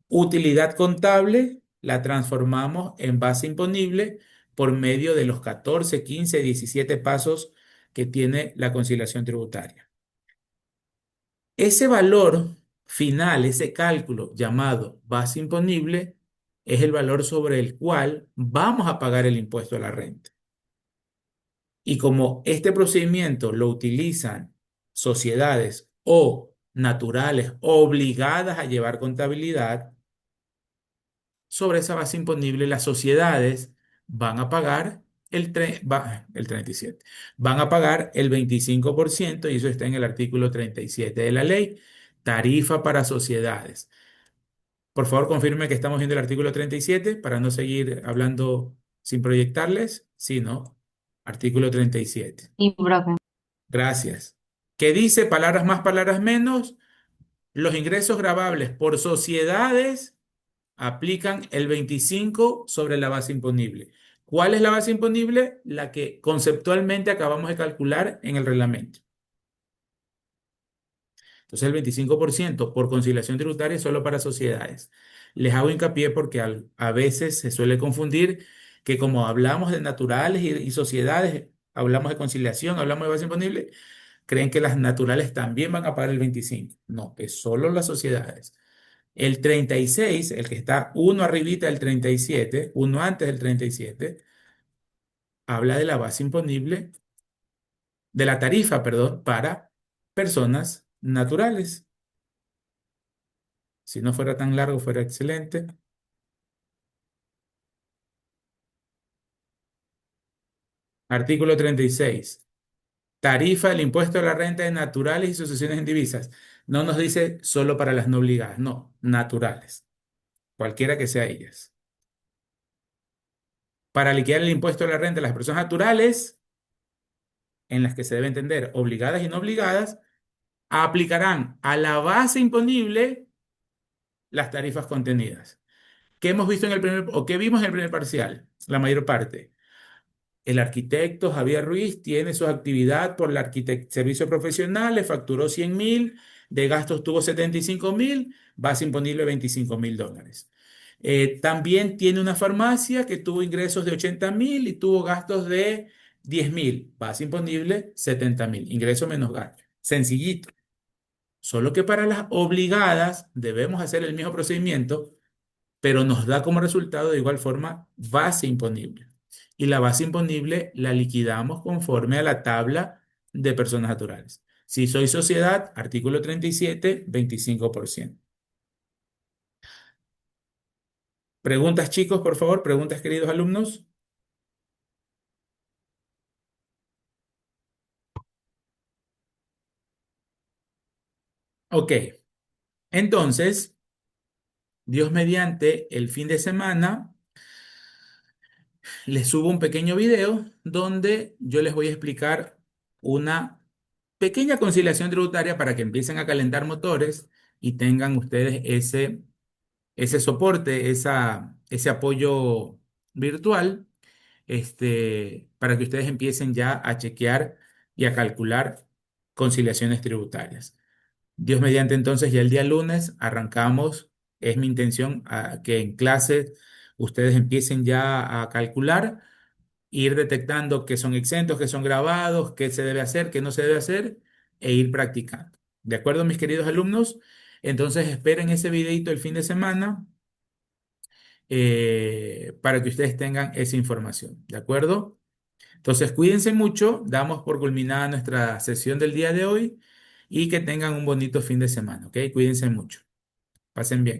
utilidad contable la transformamos en base imponible por medio de los 14, 15, 17 pasos que tiene la conciliación tributaria. Ese valor final, ese cálculo llamado base imponible, es el valor sobre el cual vamos a pagar el impuesto a la renta. Y como este procedimiento lo utilizan sociedades o naturales obligadas a llevar contabilidad, sobre esa base imponible las sociedades van a pagar el 37, van a pagar el 25% y eso está en el artículo 37 de la ley, tarifa para sociedades. Por favor, confirme que estamos viendo el artículo 37 para no seguir hablando sin proyectarles. Sí, ¿no? Artículo 37. Y, profe. Gracias. ¿Qué dice? Palabras más, palabras menos. Los ingresos gravables por sociedades aplican el 25 sobre la base imponible. ¿Cuál es la base imponible? La que conceptualmente acabamos de calcular en el reglamento. Entonces el 25% por conciliación tributaria es solo para sociedades. Les hago hincapié porque a veces se suele confundir que como hablamos de naturales y sociedades, hablamos de conciliación, hablamos de base imponible, creen que las naturales también van a pagar el 25. No, es solo las sociedades. El 36, el que está uno arribita del 37, uno antes del 37, habla de la base imponible, de la tarifa, perdón, para personas naturales. Si no fuera tan largo, fuera excelente. Artículo 36. Tarifa del impuesto a la renta de naturales y sucesiones en divisas. No nos dice solo para las no obligadas, no, naturales, cualquiera que sea ellas. Para liquidar el impuesto a la renta de las personas naturales, en las que se debe entender obligadas y no obligadas, aplicarán a la base imponible las tarifas contenidas. ¿Qué hemos visto en el primer, o qué vimos en el primer parcial? La mayor parte. El arquitecto Javier Ruiz tiene su actividad por el servicio profesional, le facturó 100.000, de gastos tuvo 75.000, base imponible $25.000. También tiene una farmacia que tuvo ingresos de 80.000 y tuvo gastos de 10.000, base imponible 70.000, ingreso menos gasto. Sencillito. Solo que para las obligadas debemos hacer el mismo procedimiento, pero nos da como resultado de igual forma base imponible. Y la base imponible la liquidamos conforme a la tabla de personas naturales. Si soy sociedad, artículo 37, 25%. Preguntas, chicos, por favor, preguntas, queridos alumnos. Ok, entonces, Dios mediante, el fin de semana les subo un pequeño video donde yo les voy a explicar una pequeña conciliación tributaria para que empiecen a calentar motores y tengan ustedes ese soporte, ese apoyo virtual, para que ustedes empiecen ya a chequear y a calcular conciliaciones tributarias. Dios mediante, entonces, ya el día lunes arrancamos. Es mi intención que en clase ustedes empiecen ya a calcular, ir detectando qué son exentos, qué son grabados, qué se debe hacer, qué no se debe hacer, e ir practicando. ¿De acuerdo, mis queridos alumnos? Entonces esperen ese videito el fin de semana, para que ustedes tengan esa información. ¿De acuerdo? Entonces cuídense mucho, damos por culminada nuestra sesión del día de hoy y que tengan un bonito fin de semana, ¿ok? Cuídense mucho. Pasen bien.